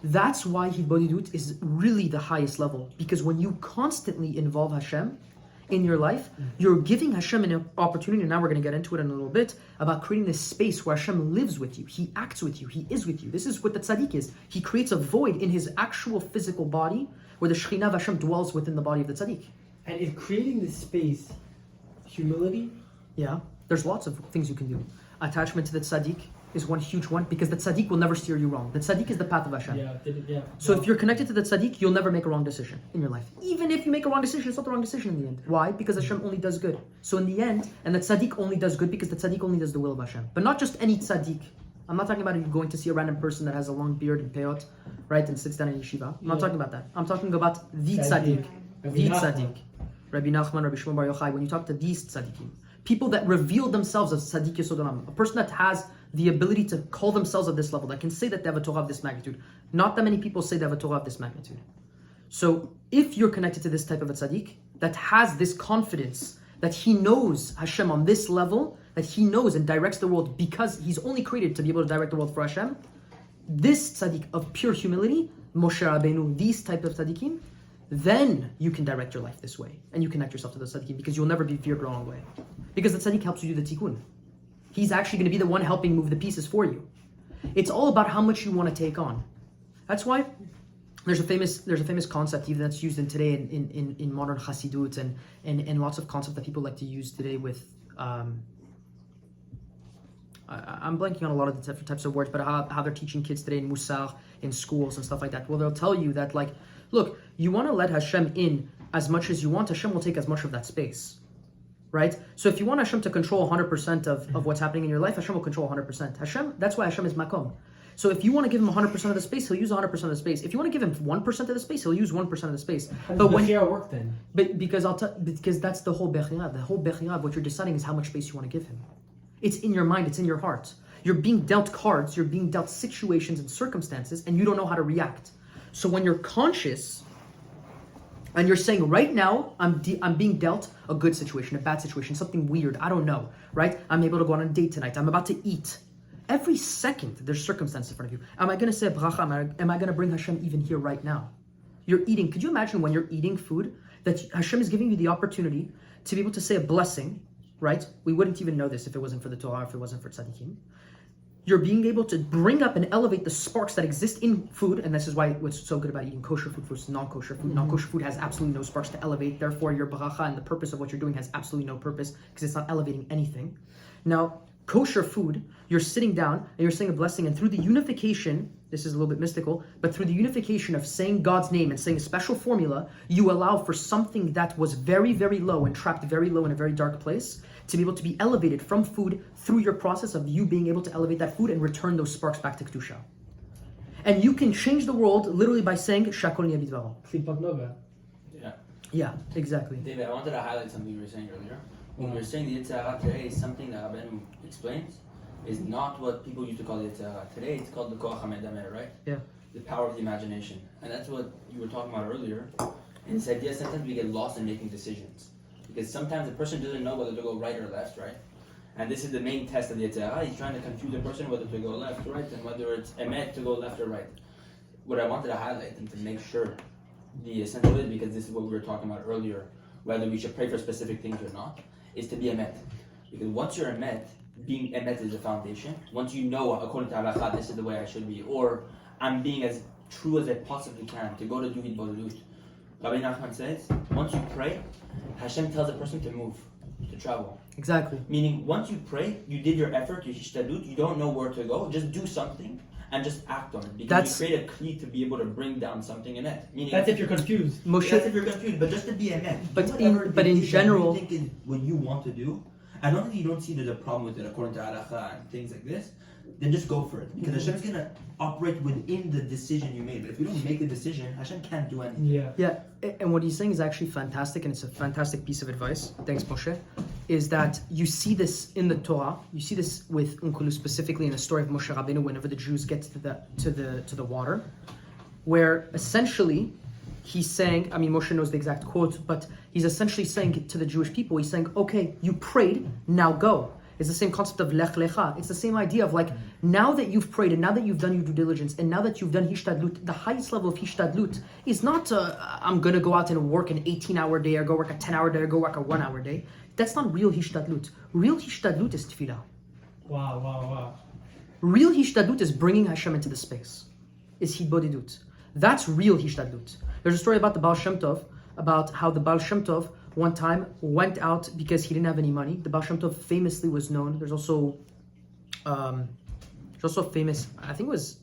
That's why Hidbodidut is really the highest level. Because when you constantly involve Hashem in your life, you're giving Hashem an opportunity, and now we're going to get into it in a little bit, about creating this space where Hashem lives with you. He acts with you. He is with you. This is what the tzaddik is. He creates a void in his actual physical body where the Shekhinah of Hashem dwells within the body of the tzaddik. And is creating this space humility? Yeah, there's lots of things you can do. Attachment to the tzaddik is one huge one, because the tzaddik will never steer you wrong. The tzaddik is the path of Hashem. So if you're connected to the tzaddik, you'll never make a wrong decision in your life. Even if you make a wrong decision, it's not the wrong decision in the end. Why? Because Hashem only does good. So in the end, and the tzaddik only does good because the tzaddik only does the will of Hashem. But not just any tzaddik. I'm not talking about you going to see a random person that has a long beard and peyot, right, and sits down in yeshiva. I'm not talking about that. I'm talking about the tzaddik. The tzaddik. Rebbe Nachman, Rebbe Shimon Bar Yochai, when you talk to these tzaddikim, people that reveal themselves as tzaddik yesod olam, a person that has the ability to call themselves at this level, that can say that they have a Torah of this magnitude. Not that many people say they have a Torah of this magnitude. So if you're connected to this type of a tzaddik that has this confidence that he knows Hashem on this level, that he knows and directs the world because he's only created to be able to direct the world for Hashem, this tzaddik of pure humility, Moshe Rabbeinu, these type of tzaddikim, then you can direct your life this way and you connect yourself to the tzaddikim because you'll never be veered the wrong way. Because the tzaddik helps you do the tikkun. He's actually going to be the one helping move the pieces for you. It's all about how much you want to take on. That's why there's a famous concept even that's used in today in modern Chassidut and lots of concepts that people like to use today with I'm blanking on a lot of the different types of words, but how they're teaching kids today in Musar, in schools and stuff like that. Well, they'll tell you that, like, look, you want to let Hashem in as much as you want, Hashem will take as much of that space. Right? So if you want Hashem to control 100% of what's happening in your life, Hashem will control 100%. Hashem, that's why Hashem is Makom. So if you want to give him 100% of the space, he'll use 100% of the space. If you want to give him 1% of the space, he'll use 1% of the space. But when Bechira work then? But because that's the whole Bechira. The whole Bechira of what you're deciding is how much space you want to give him. It's in your mind, it's in your heart. You're being dealt cards, you're being dealt situations and circumstances, and you don't know how to react. So when you're conscious, and you're saying, right now, I'm being dealt a good situation, a bad situation, something weird, I don't know, right? I'm able to go on a date tonight, I'm about to eat. Every second, there's circumstances in front of you. Am I going to say bracha? Am I going to bring Hashem even here right now? You're eating. Could you imagine when you're eating food, that Hashem is giving you the opportunity to be able to say a blessing, right? We wouldn't even know this if it wasn't for the Torah, if it wasn't for tzaddikim. You're being able to bring up and elevate the sparks that exist in food, and this is why what's so good about eating kosher food versus non-kosher food. Non-kosher food has absolutely no sparks to elevate, therefore your bracha and the purpose of what you're doing has absolutely no purpose because it's not elevating anything. Now, kosher food, you're sitting down and you're saying a blessing, and through the unification, this is a little bit mystical, but through the unification of saying God's name and saying a special formula, you allow for something that was very, very low and trapped very low in a very dark place to be able to be elevated from food through your process of you being able to elevate that food and return those sparks back to Kedusha. And you can change the world literally by saying Shakol Niyeh Bidvaro. Yeah, exactly. David, I wanted to highlight something you were saying earlier. When you were saying the Yetzer Hara today is something that Rabbeinu explains, is not what people used to call the Yetzer Hara. Today it's called the Koach HaMedamer, right? Yeah. The power of the imagination. And that's what you were talking about earlier. And it's idea sometimes we get lost in making decisions. Because sometimes a person doesn't know whether to go right or left, right? And this is the main test of the Yetzer Hara. He's trying to confuse a person whether to go left or right, and whether it's emet to go left or right. What I wanted to highlight and to make sure the essential is, because this is what we were talking about earlier, whether we should pray for specific things or not, is to be emet. Because once you're emet, being emet is the foundation. Once you know, according to halakha, this is the way I should be, or I'm being as true as I possibly can to go to do Hidbodidut. Rebbe Nachman says, once you pray, Hashem tells a person to move, to travel. Exactly. Meaning, once you pray, you did your effort, you hishtadlut, you don't know where to go, just do something and just act on it. Because you create a kli to be able to bring down something in it. Meaning, that's if you're confused. That's if you're confused, but just to be a net. But in general, you think is what you want to do. I don't think you don't see there's a problem with it according to halakha and things like this. then just go for it. Because Hashem's gonna operate within the decision you made. But if you don't make the decision, Hashem can't do anything. Yeah, and what he's saying is actually fantastic, and it's a fantastic piece of advice. Thanks, Moshe. Is that you see this in the Torah? You see this with Unkulu specifically in the story of Moshe Rabbeinu. Whenever the Jews get to the water, where essentially he's saying, I mean, Moshe knows the exact quote, but he's essentially saying to the Jewish people, he's saying, okay, you prayed, now go. It's the same concept of lech lecha. It's the same idea of like, now that you've prayed and now that you've done your due diligence and now that you've done hishtadlut, the highest level of hishtadlut is not I'm going to go out and work an 18-hour day or go work a 10-hour day or go work a 1-hour day. That's not real hishtadlut. Real hishtadlut is tefillah. Wow. Real hishtadlut is bringing Hashem into the space. Is hibodidut. That's real hishtadlut. There's a story about the Baal Shem Tov, about how the Baal Shem Tov one time went out because he didn't have any money. The Baal Shem Tov famously was known. There's also famous, I think it was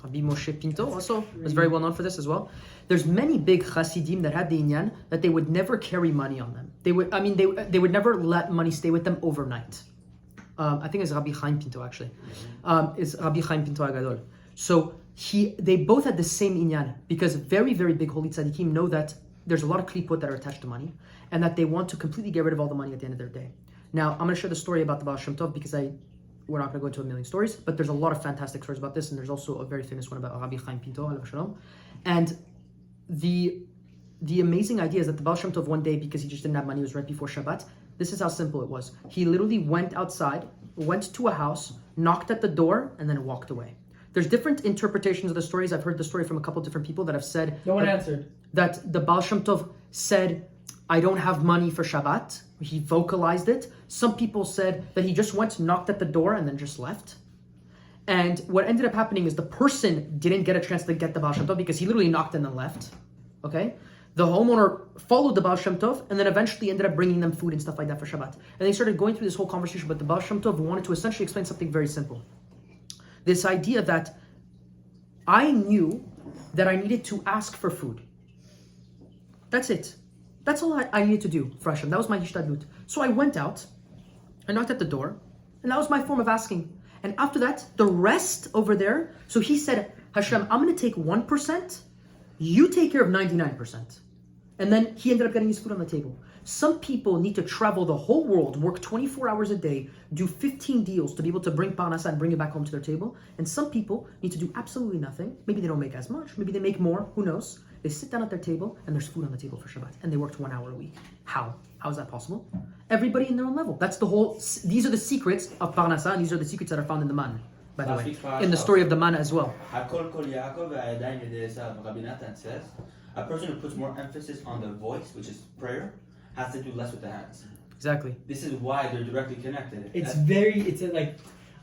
Rabbi Moshe Pinto also was very well known for this as well. There's many big Hasidim that had the inyan that they would never carry money on them. They would never let money stay with them overnight. I think it's Rabbi Chaim Pinto actually. It's Rabbi Chaim Pinto Agadol. So they both had the same inyan because very, very big holy tzaddikim know that there's a lot of klipot that are attached to money and that they want to completely get rid of all the money at the end of their day. Now, I'm going to share the story about the Baal Shem Tov because we're not going to go into a million stories, but there's a lot of fantastic stories about this, and there's also a very famous one about Rabbi Chaim Pinto, alav shalom. And the amazing idea is that the Baal Shem Tov one day, because he just didn't have money, it was right before Shabbat. This is how simple it was. He literally went outside, went to a house, knocked at the door, and then walked away. There's different interpretations of the stories. I've heard the story from a couple different people that have said... No one answered. That the Baal Shem Tov said, I don't have money for Shabbat. He vocalized it. Some people said that he just went, knocked at the door, and then just left. And what ended up happening is the person didn't get a chance to get the Baal Shem Tov because he literally knocked and then left. Okay? The homeowner followed the Baal Shem Tov and then eventually ended up bringing them food and stuff like that for Shabbat. And they started going through this whole conversation, but the Baal Shem Tov wanted to essentially explain something very simple. This idea that I knew that I needed to ask for food. That's it. That's all I needed to do for Hashem. That was my hishtadlut. So I went out, I knocked at the door, and that was my form of asking. And after that, the rest over there, so he said, Hashem, I'm going to take 1%, you take care of 99%. And then he ended up getting his food on the table. Some people need to travel the whole world, work 24 hours a day, do 15 deals to be able to bring parashah and bring it back home to their table. And some people need to do absolutely nothing. Maybe they don't make as much, maybe they make more, who knows? They sit down at their table and there's food on the table for Shabbat. And they worked 1 hour a week. How? How is that possible? Everybody in their own level. That's the whole, these are the secrets of parashah, and these are the secrets that are found in the man, by the way. In the story of the man as well. Yaakov, Rabbi Nachman says, a person who puts more emphasis on the voice, which is prayer, has to do less with the hands. Exactly. This is why they're directly connected.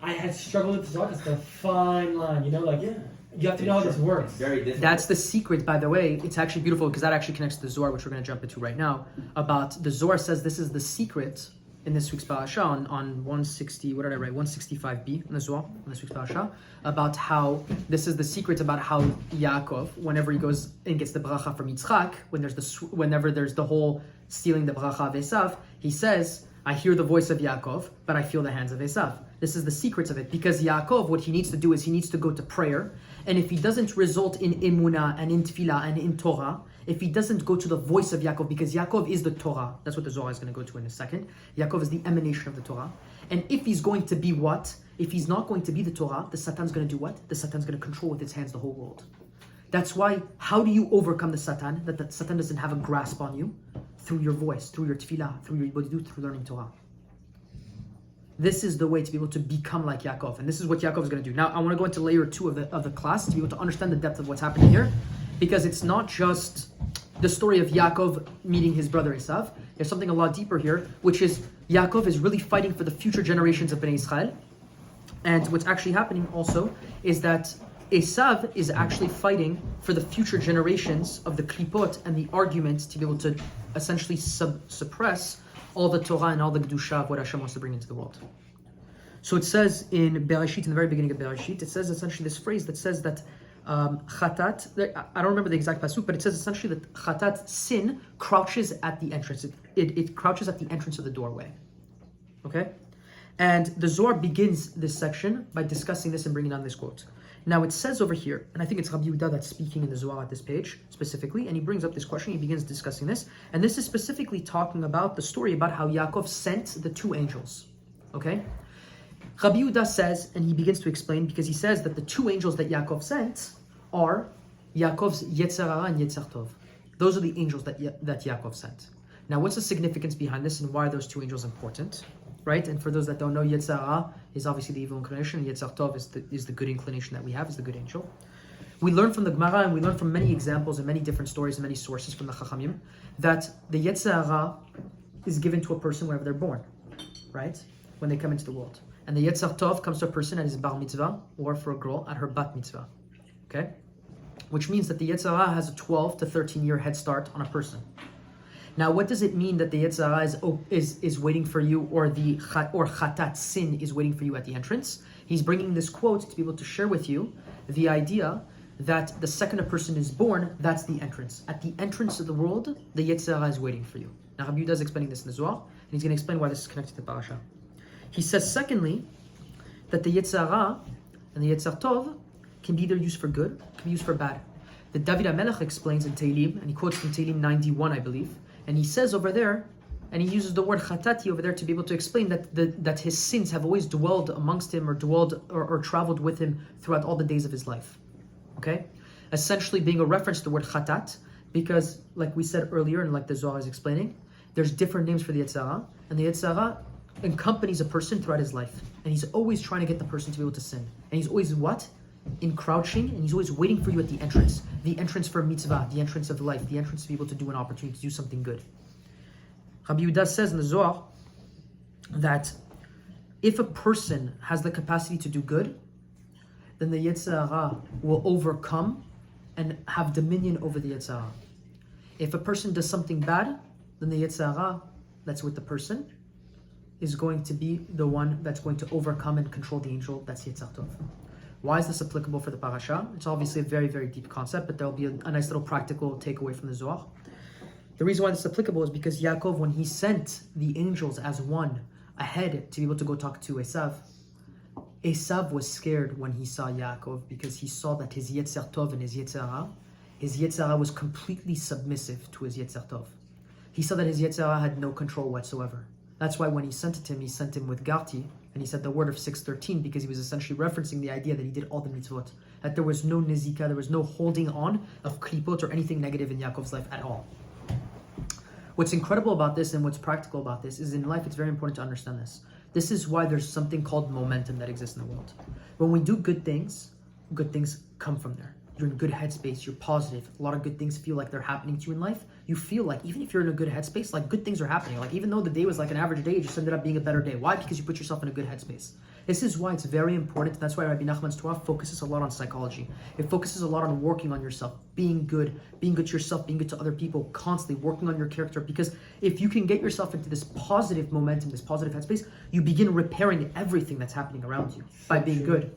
I had struggled with this talk. It's a fine line, you have to know how this works. Very difficult. That's the secret, by the way. It's actually beautiful because that actually connects to the Zohar, which we're going to jump into right now. About the Zohar says this is the secret in this week's parashah on 160, what did I write? 165b in the Zohar, on this week's parashah, about how this is the secret about how Yaakov, whenever he goes and gets the bracha from Yitzchak, whenever there's the whole stealing the bracha of Esav, he says, I hear the voice of Yaakov, but I feel the hands of Esav. This is the secrets of it, because Yaakov, what he needs to do is he needs to go to prayer, and if he doesn't result in emunah and in tefillah and in Torah, if he doesn't go to the voice of Yaakov, because Yaakov is the Torah, that's what the Zohar is going to go to in a second. Yaakov is the emanation of the Torah. And if he's going to be what? If he's not going to be the Torah, the Satan's going to do what? The Satan's going to control with his hands the whole world. That's why, how do you overcome the Satan? That the Satan doesn't have a grasp on you? Through your voice, through your tefillah, through your ibadut, through learning Torah. This is the way to be able to become like Yaakov. And this is what Yaakov is going to do. Now, I want to go into layer 2 of the class to be able to understand the depth of what's happening here. Because it's not just the story of Yaakov meeting his brother Esav. There's something a lot deeper here, which is Yaakov is really fighting for the future generations of Bnei Israel. And what's actually happening also is that Esav is actually fighting for the future generations of the klipot and the arguments to be able to essentially suppress all the Torah and all the Kedusha of what Hashem wants to bring into the world. So it says in Bereshit, in the very beginning of Bereshit, it says essentially this phrase that says that Chatat, I don't remember the exact pasuk, but it says essentially that Chatat, sin, crouches at the entrance. It crouches at the entrance of the doorway. Okay? And the Zohar begins this section by discussing this and bringing on this quote. Now it says over here, and I think it's Rabbi Yehuda that's speaking in the Zohar at this page specifically, and he brings up this question, he begins discussing this, and this is specifically talking about the story about how Yaakov sent the two angels, okay? Rabbi Yehuda says, and he begins to explain, because he says that the two angels that Yaakov sent are Yaakov's Yetzer Hara and Yetzer Tov. Those are the angels that Yaakov sent. Now what's the significance behind this and why are those two angels important? Right, and for those that don't know, Yetzer Hara is obviously the evil inclination, and Yetzer Tov is the good inclination that we have, is the good angel. We learn from the Gemara, and we learn from many examples and many different stories and many sources from the Chachamim, that the Yetzer Hara is given to a person whenever they're born, right? When they come into the world. And the Yetzer Tov comes to a person at his bar mitzvah, or for a girl at her bat mitzvah, okay? Which means that the Yetzer Hara has a 12 to 13 year head start on a person. Now, what does it mean that the Yetzer Hara is waiting for you, or chatat, sin, is waiting for you at the entrance? He's bringing this quote to be able to share with you the idea that the second a person is born, that's the entrance. At the entrance of the world, the Yetzer Hara is waiting for you. Now, Rabbi Yehuda is explaining this in the Zohar, and he's going to explain why this is connected to parashah. He says, secondly, that the Yetzer Hara and the Yetzer Tov can be either used for good, can be used for bad. The David HaMelech explains in Tehillim, and he quotes from Tehillim 91, I believe, and he says over there, and he uses the word chatati over there to be able to explain that his sins have always dwelled amongst him, or traveled with him throughout all the days of his life. Okay? Essentially being a reference to the word chatat, because like we said earlier, and like the Zohar is explaining, there's different names for the Yetzer Hara, and the Yetzer Hara accompanies a person throughout his life. And he's always trying to get the person to be able to sin. And he's always what? Encroaching, and he's always waiting for you at the entrance for mitzvah, the entrance of life, the entrance to be able to do an opportunity to do something good. Rabbi Yehuda says in the Zohar that if a person has the capacity to do good, then the Yetzer Hara will overcome and have dominion over the Yetzer Hara. If a person does something bad, then the Yetzer Hara that's with the person is going to be the one that's going to overcome and control the angel, that's Yetzer Tov. Why is this applicable for the parashah? It's obviously a very, very deep concept, but there'll be a nice little practical takeaway from the Zohar. The reason why this is applicable is because Yaakov, when he sent the angels as one ahead to be able to go talk to Esav, Esav was scared when he saw Yaakov, because he saw that his Yetzer Tov and his Yetzer Hara was completely submissive to his Yetzer Tov. He saw that his Yetzer Hara had no control whatsoever. That's why when he sent it to him, he sent him with Garti, and he said the word of 613, because he was essentially referencing the idea that he did all the mitzvot, that there was no nizika, there was no holding on of klipot or anything negative in Yaakov's life at all. What's incredible about this and what's practical about this is in life it's very important to understand this. This is why there's something called momentum that exists in the world. When we do good things come from there. You're in a good headspace, you're positive, a lot of good things feel like they're happening to you in life. You feel like even if you're in a good headspace, like good things are happening. Like even though the day was like an average day, it just ended up being a better day. Why? Because you put yourself in a good headspace. This is why it's very important. That's why Rebbe Nachman's Torah focuses a lot on psychology. It focuses a lot on working on yourself, being good to yourself, being good to other people, constantly working on your character. Because if you can get yourself into this positive momentum, this positive headspace, you begin repairing everything that's happening around you by being good.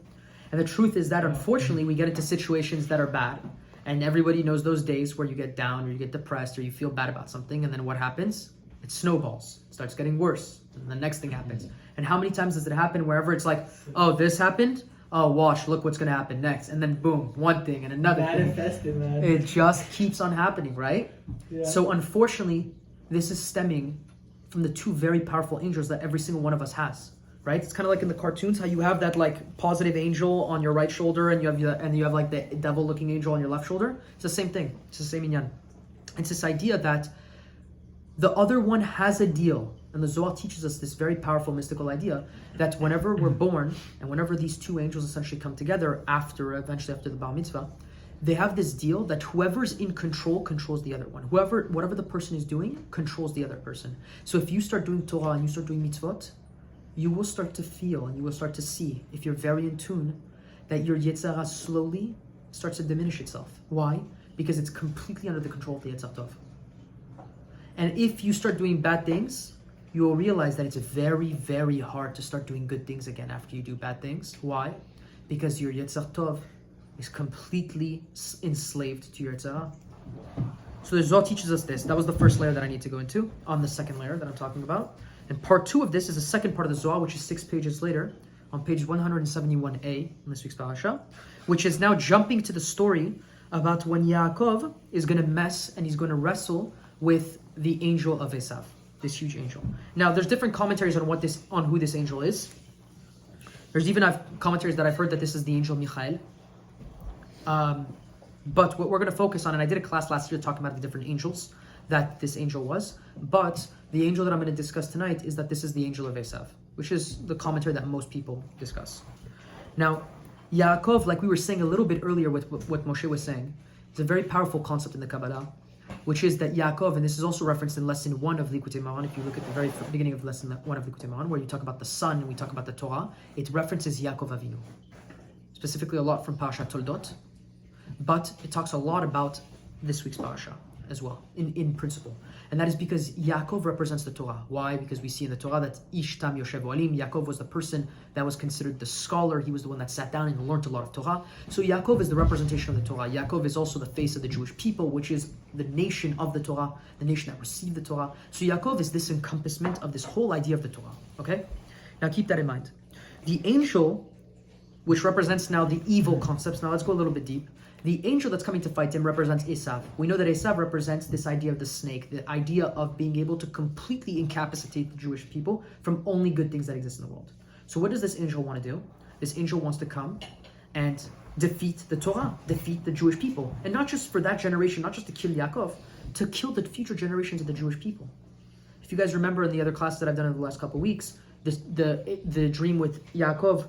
And the truth is that unfortunately we get into situations that are bad. And everybody knows those days where you get down or you get depressed or you feel bad about something, and then what happens? It snowballs. It starts getting worse. And the next thing happens. And how many times does it happen wherever it's like, oh, this happened? Oh, watch, look what's going to happen next. And then boom, one thing and another thing. Man. It just keeps on happening, right? Yeah. So unfortunately, this is stemming from the two very powerful angels that every single one of us has. Right? It's kind of like in the cartoons, how you have that like positive angel on your right shoulder and you have like the devil-looking angel on your left shoulder. It's the same thing. It's the same inyan. It's this idea that the other one has a deal, and the Zohar teaches us this very powerful mystical idea that whenever we're born and whenever these two angels essentially come together eventually after the Bar Mitzvah, they have this deal that whoever's in control controls the other one. Whatever the person is doing controls the other person. So if you start doing Torah and you start doing mitzvot, you will start to feel and you will start to see, if you're very in tune, that your Yetzer Hara slowly starts to diminish itself. Why? Because it's completely under the control of the Yetzer Tov. And if you start doing bad things, you will realize that it's very, very hard to start doing good things again after you do bad things. Why? Because your Yetzer Tov is completely enslaved to your Yetzer Hara. So the Zohar teaches us this. That was the first layer that I need to go into. On the second layer that I'm talking about, And part 2 of this is the second part of the Zohar, which is 6 pages later, on page 171a in this week's parashah, which is now jumping to the story about when Yaakov is going to mess and he's going to wrestle with the angel of Esav, this huge angel. Now, there's different commentaries on who this angel is. There's even commentaries that I've heard that this is the angel Michael. But what we're going to focus on, and I did a class last year talking about the different angels that this angel was, but the angel that I'm going to discuss tonight is that this is the angel of Esav, which is the commentary that most people discuss. Now, Yaakov, like we were saying a little bit earlier with what Moshe was saying, it's a very powerful concept in the Kabbalah, which is that Yaakov, and this is also referenced in lesson 1 of Likutei Moharan, if you look at the very beginning of lesson 1 of Likutei Moharan, where you talk about the sun and we talk about the Torah, it references Yaakov Avinu, specifically a lot from Parashat Toldot, but it talks a lot about this week's parashah as well, in principle. And that is because Yaakov represents the Torah. Why? Because we see in the Torah that Ishtam Yoshev Olim, Yaakov was the person that was considered the scholar. He was the one that sat down and learned a lot of Torah. So Yaakov is the representation of the Torah. Yaakov is also the face of the Jewish people, which is the nation of the Torah, the nation that received the Torah. So Yaakov is this encompassment of this whole idea of the Torah. Okay? Now keep that in mind. The angel, which represents now the evil concepts, now let's go a little bit deep. The angel that's coming to fight him represents Esav. We know that Esav represents this idea of the snake, the idea of being able to completely incapacitate the Jewish people from only good things that exist in the world. So what does this angel want to do? This angel wants to come and defeat the Torah, defeat the Jewish people. And not just for that generation, not just to kill Yaakov, to kill the future generations of the Jewish people. If you guys remember in the other classes that I've done in the last couple of weeks, the dream with Yaakov,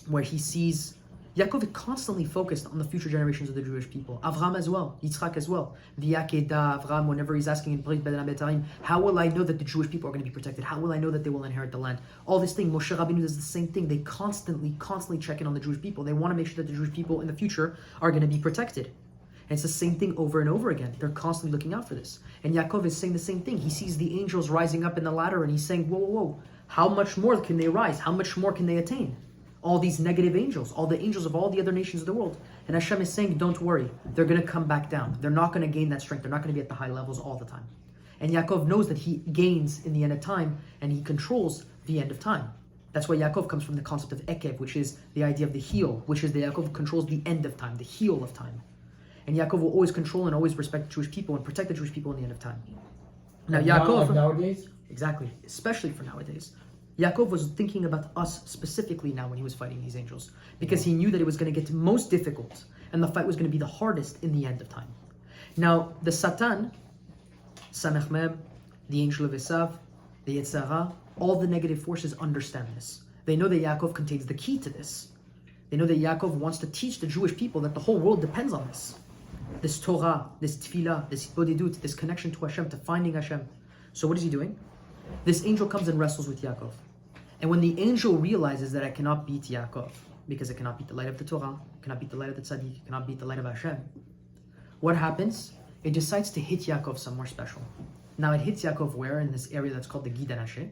where he sees Yaakov is constantly focused on the future generations of the Jewish people. Avraham as well, Yitzchak as well. V'yakeda Avraham, whenever he's asking in Brit Be'elam Betarim, how will I know that the Jewish people are going to be protected? How will I know that they will inherit the land? All this thing, Moshe Rabbeinu does the same thing. They constantly check in on the Jewish people. They want to make sure that the Jewish people in the future are going to be protected. And it's the same thing over and over again. They're constantly looking out for this. And Yaakov is saying the same thing. He sees the angels rising up in the ladder and he's saying, whoa, how much more can they rise? How much more can they attain? All these negative angels, all the angels of all the other nations of the world. And Hashem is saying, don't worry, they're going to come back down. They're not going to gain that strength. They're not going to be at the high levels all the time. And Yaakov knows that he gains in the end of time and he controls the end of time. That's why Yaakov comes from the concept of Ekev, which is the idea of the heel, which is the Yaakov controls the end of time, the heel of time. And Yaakov will always control and always respect the Jewish people and protect the Jewish people in the end of time. Now Yaakov... Like nowadays? Exactly, especially for nowadays. Yaakov was thinking about us specifically now when he was fighting these angels, because he knew that it was going to get most difficult and the fight was going to be the hardest in the end of time. Now, the Satan, Samech Mem, the Angel of Asaf, the Yetzer Hara, all the negative forces understand this. They know that Yaakov contains the key to this. They know that Yaakov wants to teach the Jewish people that the whole world depends on this Torah, this Tefillah, this Bodedut, this connection to Hashem, to finding Hashem. So what is he doing? This angel comes and wrestles with Yaakov. And when the angel realizes that I cannot beat Yaakov, because I cannot beat the light of the Torah, I cannot beat the light of the Tzaddik, I cannot beat the light of Hashem, what happens? It decides to hit Yaakov somewhere special. Now it hits Yaakov where? In this area that's called the Gid Hanashe,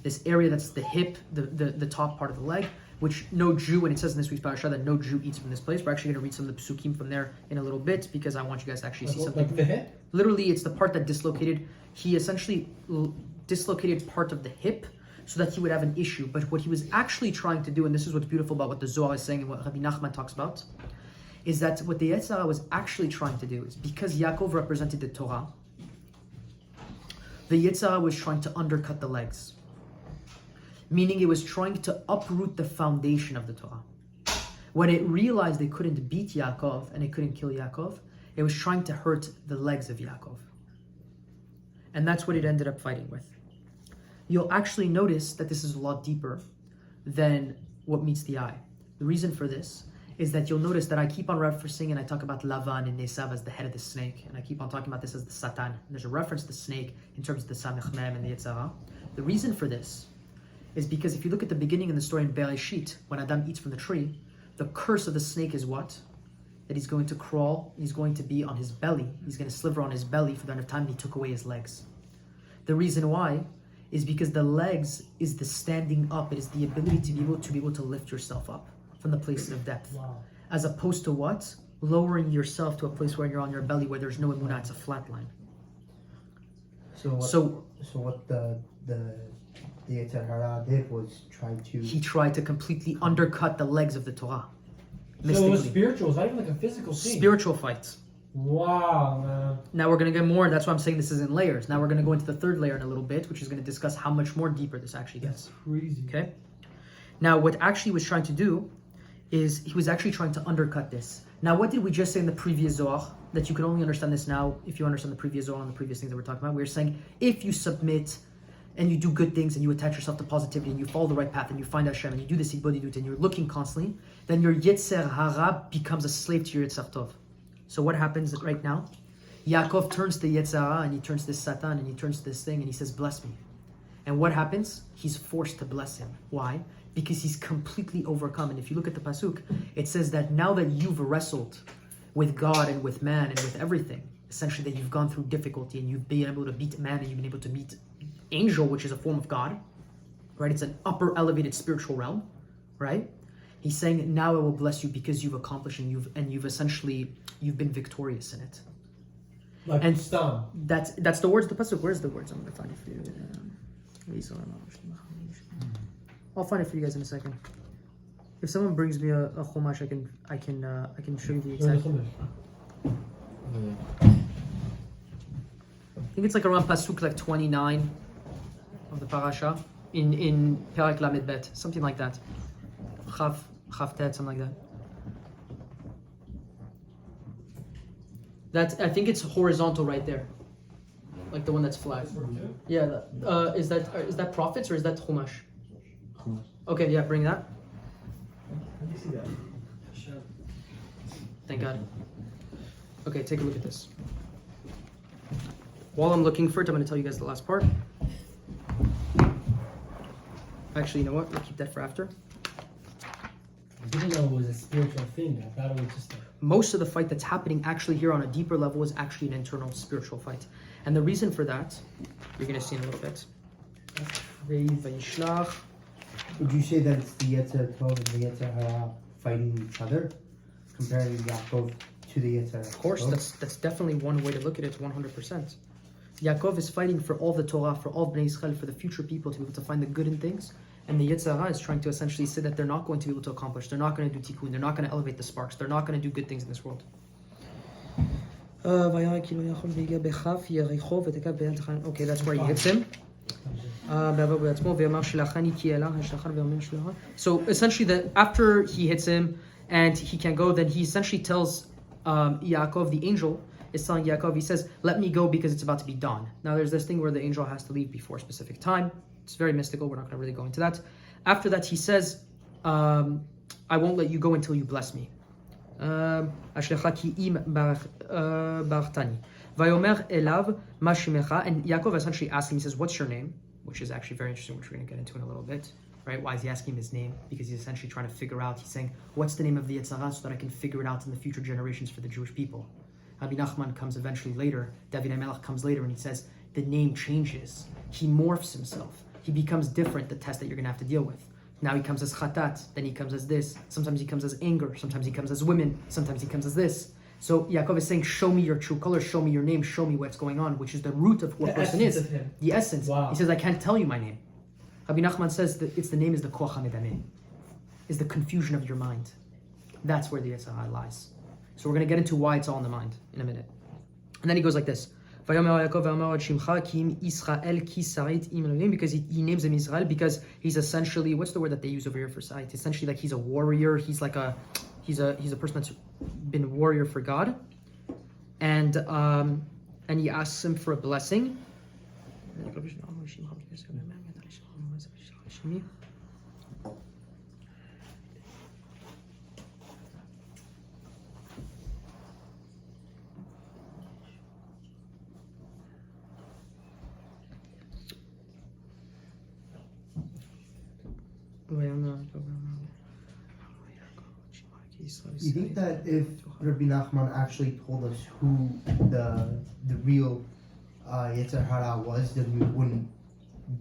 this area that's the hip, the top part of the leg, which no Jew, and it says in this week's parashah that no Jew eats from this place. We're actually going to read some of the psukim from there in a little bit, because I want you guys to actually see something. Like the hip? Literally, it's the part that dislocated. He essentially dislocated part of the hip, so that he would have an issue. But what he was actually trying to do, and this is what's beautiful about what the Zohar is saying and what Rebbe Nachman talks about, is that what the Yetzer Hara was actually trying to do is, because Yaakov represented the Torah, the Yetzer Hara was trying to undercut the legs. Meaning it was trying to uproot the foundation of the Torah. When it realized they couldn't beat Yaakov and it couldn't kill Yaakov, it was trying to hurt the legs of Yaakov. And that's what it ended up fighting with. You'll actually notice that this is a lot deeper than what meets the eye. The reason for this is that you'll notice that I keep on referencing and I talk about Lavan and Esav as the head of the snake, and I keep on talking about this as the Satan. And there's a reference to the snake in terms of the Samech Mem and the Yetzer Hara. The reason for this is because if you look at the beginning in the story in Bereshit, when Adam eats from the tree, the curse of the snake is what? That he's going to crawl, he's going to be on his belly, he's going to sliver on his belly for the end of time, and he took away his legs. The reason why is because the legs is the standing up. It is the ability to be able to lift yourself up from the places of depth. Wow. As opposed to what? Lowering yourself to a place where you're on your belly, where there's no emunah, it's a flat line. So what the the Yetzer Hara did was try to. He tried to completely undercut the legs of the Torah. So it was Mystically. spiritual. It's not even like a physical thing. Spiritual fights. Wow, man. Now we're going to get more, and that's why I'm saying this is in layers. Now we're going to go into the third layer in a little bit, which is going to discuss how much more deeper this actually gets. That's crazy. Okay? Now, what actually was trying to do is he was actually trying to undercut this. Now, what did we just say in the previous Zohar? That you can only understand this now if you understand the previous Zohar and the previous things that we're talking about. We were saying if you submit and you do good things and you attach yourself to positivity and you follow the right path and you find Hashem and you do the Sidbodidut and you're looking constantly, then your Yetzer Hara becomes a slave to your Yetzer Tov. So what happens right now? Yaakov turns to Yetzer Hara and he turns to this Satan and he turns to this thing and he says, bless me. And what happens? He's forced to bless him. Why? Because he's completely overcome. And if you look at the Pasuk, it says that now that you've wrestled with God and with man and with everything, essentially that you've gone through difficulty and you've been able to beat man and you've been able to beat angel, which is a form of God, right? It's an upper elevated spiritual realm, right? He's saying, now I will bless you because you've accomplished and you've been victorious in it. Like And stun. that's the words of the Pasuk. Where's the words? I'm going to find it for you. I'll find it for you guys in a second. If someone brings me a chumash, I can show you the exact. I think it's like around pasuk like 29 of the parashah in Perek Lamed Bet, something like that. Chaf Tet, something like that. That's, I think it's horizontal right there, like the one that's flat. Yeah. Is that prophets or is that chumash? Okay, yeah, bring that. How do you see that? Thank God. Okay, take a look at this. While I'm looking for it, I'm going to tell you guys the last part. Actually, you know what? We'll keep that for after. I didn't know it was a spiritual thing. I thought it was just a... Most of the fight that's happening actually here on a deeper level is actually an internal spiritual fight. And the reason for that, you're going to see in a little bit. Vayishlach. Would you say that it's the Yetzer Tov and the Yetzer Hara fighting each other, comparing Yaakov to the Yetzer Hara? Of course, that's definitely one way to look at it, 100%. Yaakov is fighting for all the Torah, for all Bnei Israel, for the future people to be able to find the good in things. And the Yetzer Hara is trying to essentially say that they're not going to be able to accomplish, they're not going to do tikkun, they're not going to elevate the sparks, they're not going to do good things in this world. Okay, that's where he hits him. So essentially, after he hits him and he can't go, then he essentially tells Yaakov, the angel is telling Yaakov, he says, let me go because it's about to be dawn. Now there's this thing where the angel has to leave before a specific time. It's very mystical, we're not going to really go into that. After that, he says, I won't let you go until you bless me. And Yaakov essentially asks him, he says, what's your name? Which is actually very interesting, which we're going to get into in a little bit. Right? Why is he asking him his name? Because he's essentially trying to figure out, he's saying, what's the name of the Yetzer Hara so that I can figure it out in the future generations for the Jewish people. Rebbe Nachman comes eventually later, David HaMelech comes later, and he says, the name changes. He morphs himself. He becomes different, the test that you're going to have to deal with. Now he comes as chatat, then he comes as this. Sometimes he comes as anger, sometimes he comes as women, sometimes he comes as this. So Yaakov is saying, show me your true color, show me your name, show me what's going on, which is the root of what a person is. The essence. Wow. He says, I can't tell you my name. Rebbe Nachman says that the name is the koach hamedameh, is the confusion of your mind. That's where the Yetzer Hara lies. So we're going to get into why it's all in the mind in a minute. And then he goes like this. Because he names him Israel because he's essentially, what's the word that they use over here for sight? Essentially like he's a warrior, he's a person that's been a warrior for God. And he asks him for a blessing. You think that if Rebbe Nachman actually told us who the real Yetzer Hara was, then we wouldn't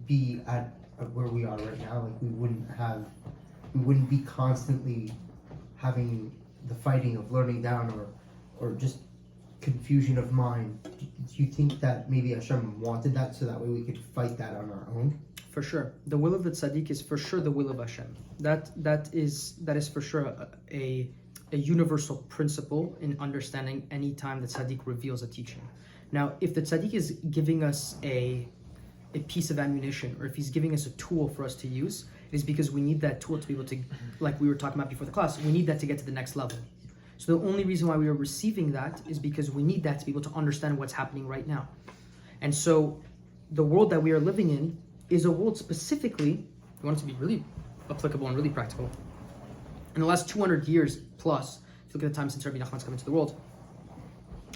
be at where we are right now. Like we wouldn't be constantly having the fighting of learning down or just confusion of mind. Do you think that maybe Hashem wanted that so that way we could fight that on our own? For sure, the will of the tzaddik is for sure the will of Hashem. That is for sure a universal principle in understanding any time the tzaddik reveals a teaching. Now, if the tzaddik is giving us a piece of ammunition, or if he's giving us a tool for us to use, it is because we need that tool to be able to, like we were talking about before the class, we need that to get to the next level. So the only reason why we are receiving that is because we need that to be able to understand what's happening right now. And so the world that we are living in is a world specifically, we want it to be really applicable and really practical. In the last 200 years plus, if you look at the time since Rebbe Nachman's come into the world,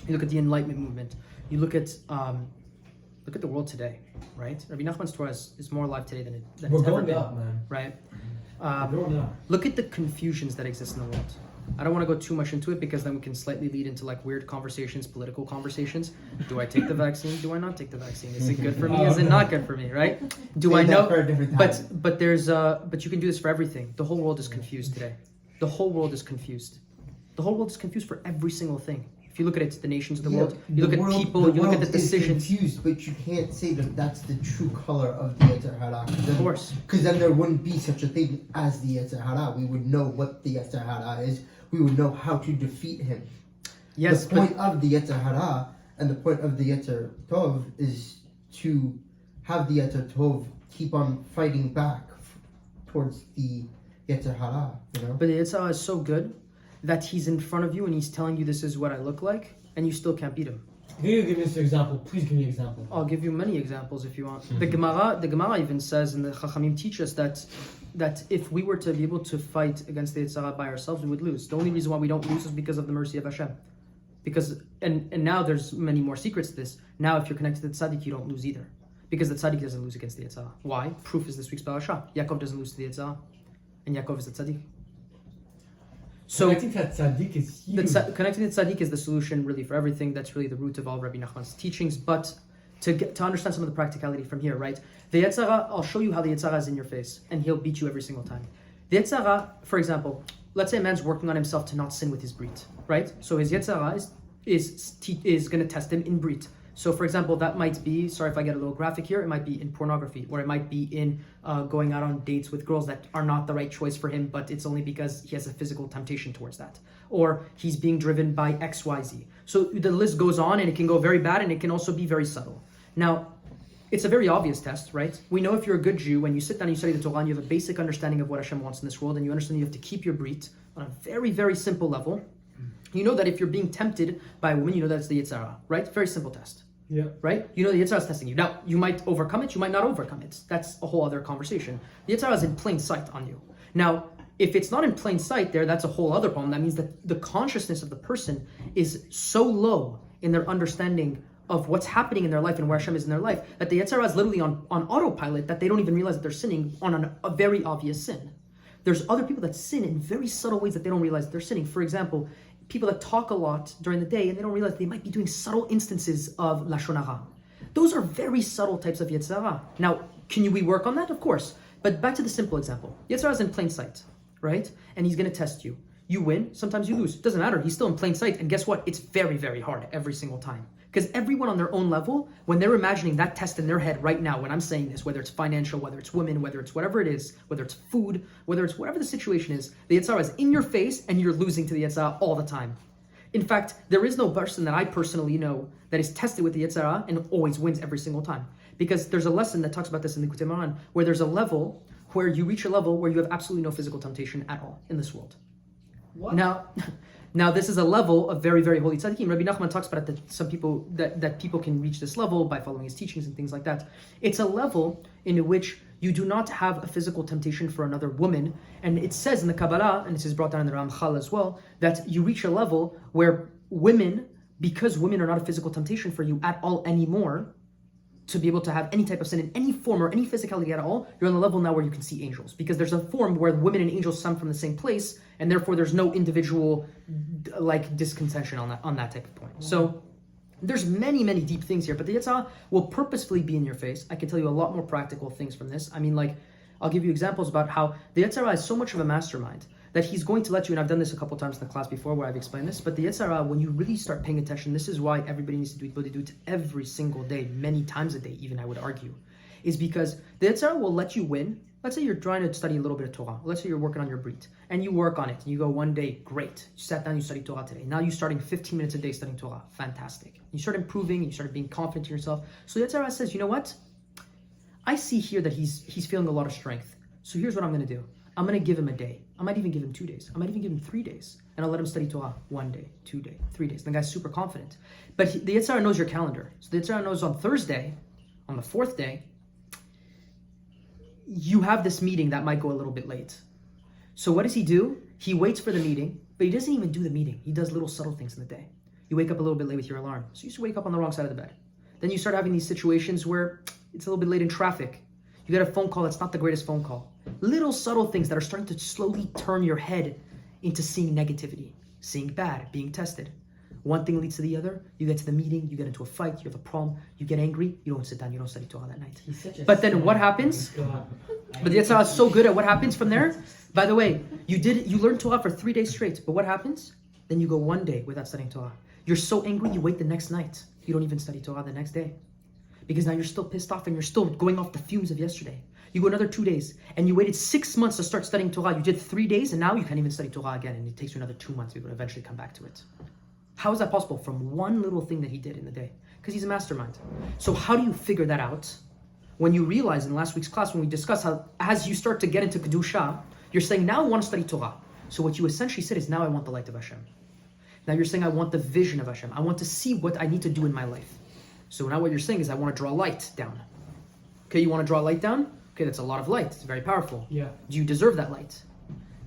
you look at the Enlightenment movement, you look at the world today, right? Rebbe Nachman's Torah is more alive today than it's ever been. We're going up, man. Right? We're going up. Look at the confusions that exist in the world. I don't want to go too much into it because then we can slightly lead into like weird conversations, political conversations. Do I take the vaccine? Do I not take the vaccine? Is it good for me? Is it not good for me? Right? Do I know? But you can do this for everything. The whole world is confused today. The whole world is confused. The whole world is confused for every single thing. If you look at it, the nations of the world, you look at people, you look at the decisions. Is confused, but you can't say that that's the true color of the Yetzer Hara. Of course. Because then there wouldn't be such a thing as the Yetzer Hara. We would know what the Yetzer Hara is. We would know how to defeat him. Yes, the point of the Yetzer Hara and the point of the Yetzer Tov is to have the Yetzer Tov keep on fighting back towards the Yetzer Hara. You know? But the Yetzer Hara is so good that he's in front of you and he's telling you this is what I look like, and you still can't beat him. Can you give me an example? Please give me an example. I'll give you many examples if you want. The Gemara even says, and the Chachamim teach us that if we were to be able to fight against the Yetzer Hara by ourselves, we would lose. The only reason why we don't lose is because of the mercy of Hashem. Because and now there's many more secrets to this. Now if you're connected to the tzaddik, you don't lose either. Because the tzaddik doesn't lose against the Yetzer Hara. Why? Proof is this week's parashah. Yaakov doesn't lose to the Yetzer Hara. And Yaakov is the tzaddik. So connecting to tzaddik is huge. Connecting to tzaddik is the solution really for everything. That's really the root of all Rebbe Nachman's teachings. But to understand some of the practicality from here, right? The Yetzer Hara, I'll show you how the Yetzer Hara is in your face, and he'll beat you every single time. The Yetzer Hara, for example, let's say a man's working on himself to not sin with his brit, right? So his Yetzer Hara is going to test him in brit. So, for example, that might be, sorry if I get a little graphic here, it might be in pornography, or it might be in going out on dates with girls that are not the right choice for him, but it's only because he has a physical temptation towards that. Or he's being driven by XYZ. So the list goes on, and it can go very bad, and it can also be very subtle. Now, it's a very obvious test, right? We know if you're a good Jew, when you sit down and you study the Torah, and you have a basic understanding of what Hashem wants in this world, and you understand you have to keep your brit on a very, very simple level, you know that if you're being tempted by a woman, you know that it's the Yetzer Hara, right? Very simple test. Yeah. Right? You know the Yetzer Hara is testing you. Now, you might overcome it, you might not overcome it. That's a whole other conversation. The Yetzer Hara is in plain sight on you. Now, if it's not in plain sight there, that's a whole other problem. That means that the consciousness of the person is so low in their understanding of what's happening in their life and where Hashem is in their life, that the Yetzer Hara is literally on autopilot, that they don't even realize that they're sinning on a very obvious sin. There's other people that sin in very subtle ways that they don't realize that they're sinning. For example, people that talk a lot during the day and they don't realize they might be doing subtle instances of Lashon Hara. Those are very subtle types of Yetzer Hara. Now, can we work on that? Of course. But back to the simple example. Yetzer Hara is in plain sight, right? And he's going to test you. You win, sometimes you lose. Doesn't matter. He's still in plain sight. And guess what? It's very, very hard every single time. Because everyone on their own level, when they're imagining that test in their head right now, when I'm saying this, whether it's financial, whether it's women, whether it's whatever it is, whether it's food, whether it's whatever the situation is, the Yetzer Hara is in your face and you're losing to the Yetzer Hara all the time. In fact, there is no person that I personally know that is tested with the Yetzer Hara and always wins every single time. Because there's a lesson that talks about this in the Likutei Moharan, where there's a level where you reach a level where you have absolutely no physical temptation at all in this world. What? Now this is a level of very, very holy tzaddikim. Rebbe Nachman talks about it, that some people that people can reach this level by following his teachings and things like that. It's a level in which you do not have a physical temptation for another woman. And it says in the Kabbalah, and this is brought down in the Ramchal as well, that you reach a level where women, because women are not a physical temptation for you at all anymore, to be able to have any type of sin in any form or any physicality at all, you're on the level now where you can see angels. Because there's a form where women and angels come from the same place, and therefore there's no individual discontention on that type of point. So there's many, many deep things here, but the Yetzer Hara will purposefully be in your face. I can tell you a lot more practical things from this. I mean, I'll give you examples about how the Yetzer Hara is so much of a mastermind that he's going to let you, and I've done this a couple times in the class before where I've explained this, but the Yetzer Hara, when you really start paying attention, this is why everybody needs to do it every single day, many times a day even, I would argue, is because the Yetzer Hara will let you win. Let's say you're trying to study a little bit of Torah. Let's say you're working on your Brit, and you work on it. And you go one day, great. You sat down, you studied Torah today. Now you're starting 15 minutes a day studying Torah. Fantastic. You start improving, you start being confident in yourself. So Yetzer Hara says, you know what? I see here that he's feeling a lot of strength. So here's what I'm going to do. I'm going to give him a day. I might even give him 2 days. I might even give him 3 days. And I'll let him study Torah 1 day, 2 days, 3 days. The guy's super confident. But the Yetzer Hara knows your calendar. So the Yetzer Hara knows on Thursday, on the 4th day, you have this meeting that might go a little bit late. So what does he do? He waits for the meeting, but he doesn't even do the meeting. He does little subtle things in the day. You wake up a little bit late with your alarm. So you used to wake up on the wrong side of the bed. Then you start having these situations where it's a little bit late in traffic. You get a phone call that's not the greatest phone call. Little subtle things that are starting to slowly turn your head into seeing negativity, seeing bad, being tested. One thing leads to the other. You get to the meeting, you get into a fight, you have a problem, you get angry, you don't sit down, you don't study Torah that night. But then what happens? But the Yetzer Hara is so good at what happens from there. By the way, you learn Torah for 3 days straight, but what happens? Then you go 1 day without studying Torah. You're so angry, you wait the next night. You don't even study Torah the next day. Because now you're still pissed off and you're still going off the fumes of yesterday. You go another 2 days, and you waited 6 months to start studying Torah. You did 3 days, and now you can't even study Torah again, and it takes you another 2 months to eventually come back to it. How is that possible? From one little thing that he did in the day. Because he's a mastermind. So how do you figure that out? When you realize in last week's class, when we discussed how as you start to get into Kedusha, you're saying, now I want to study Torah. So what you essentially said is, now I want the light of Hashem. Now you're saying, I want the vision of Hashem. I want to see what I need to do in my life. So now what you're saying is, I want to draw light down. Okay, you want to draw light down? Okay, that's a lot of light. It's very powerful. Yeah. Do you deserve that light?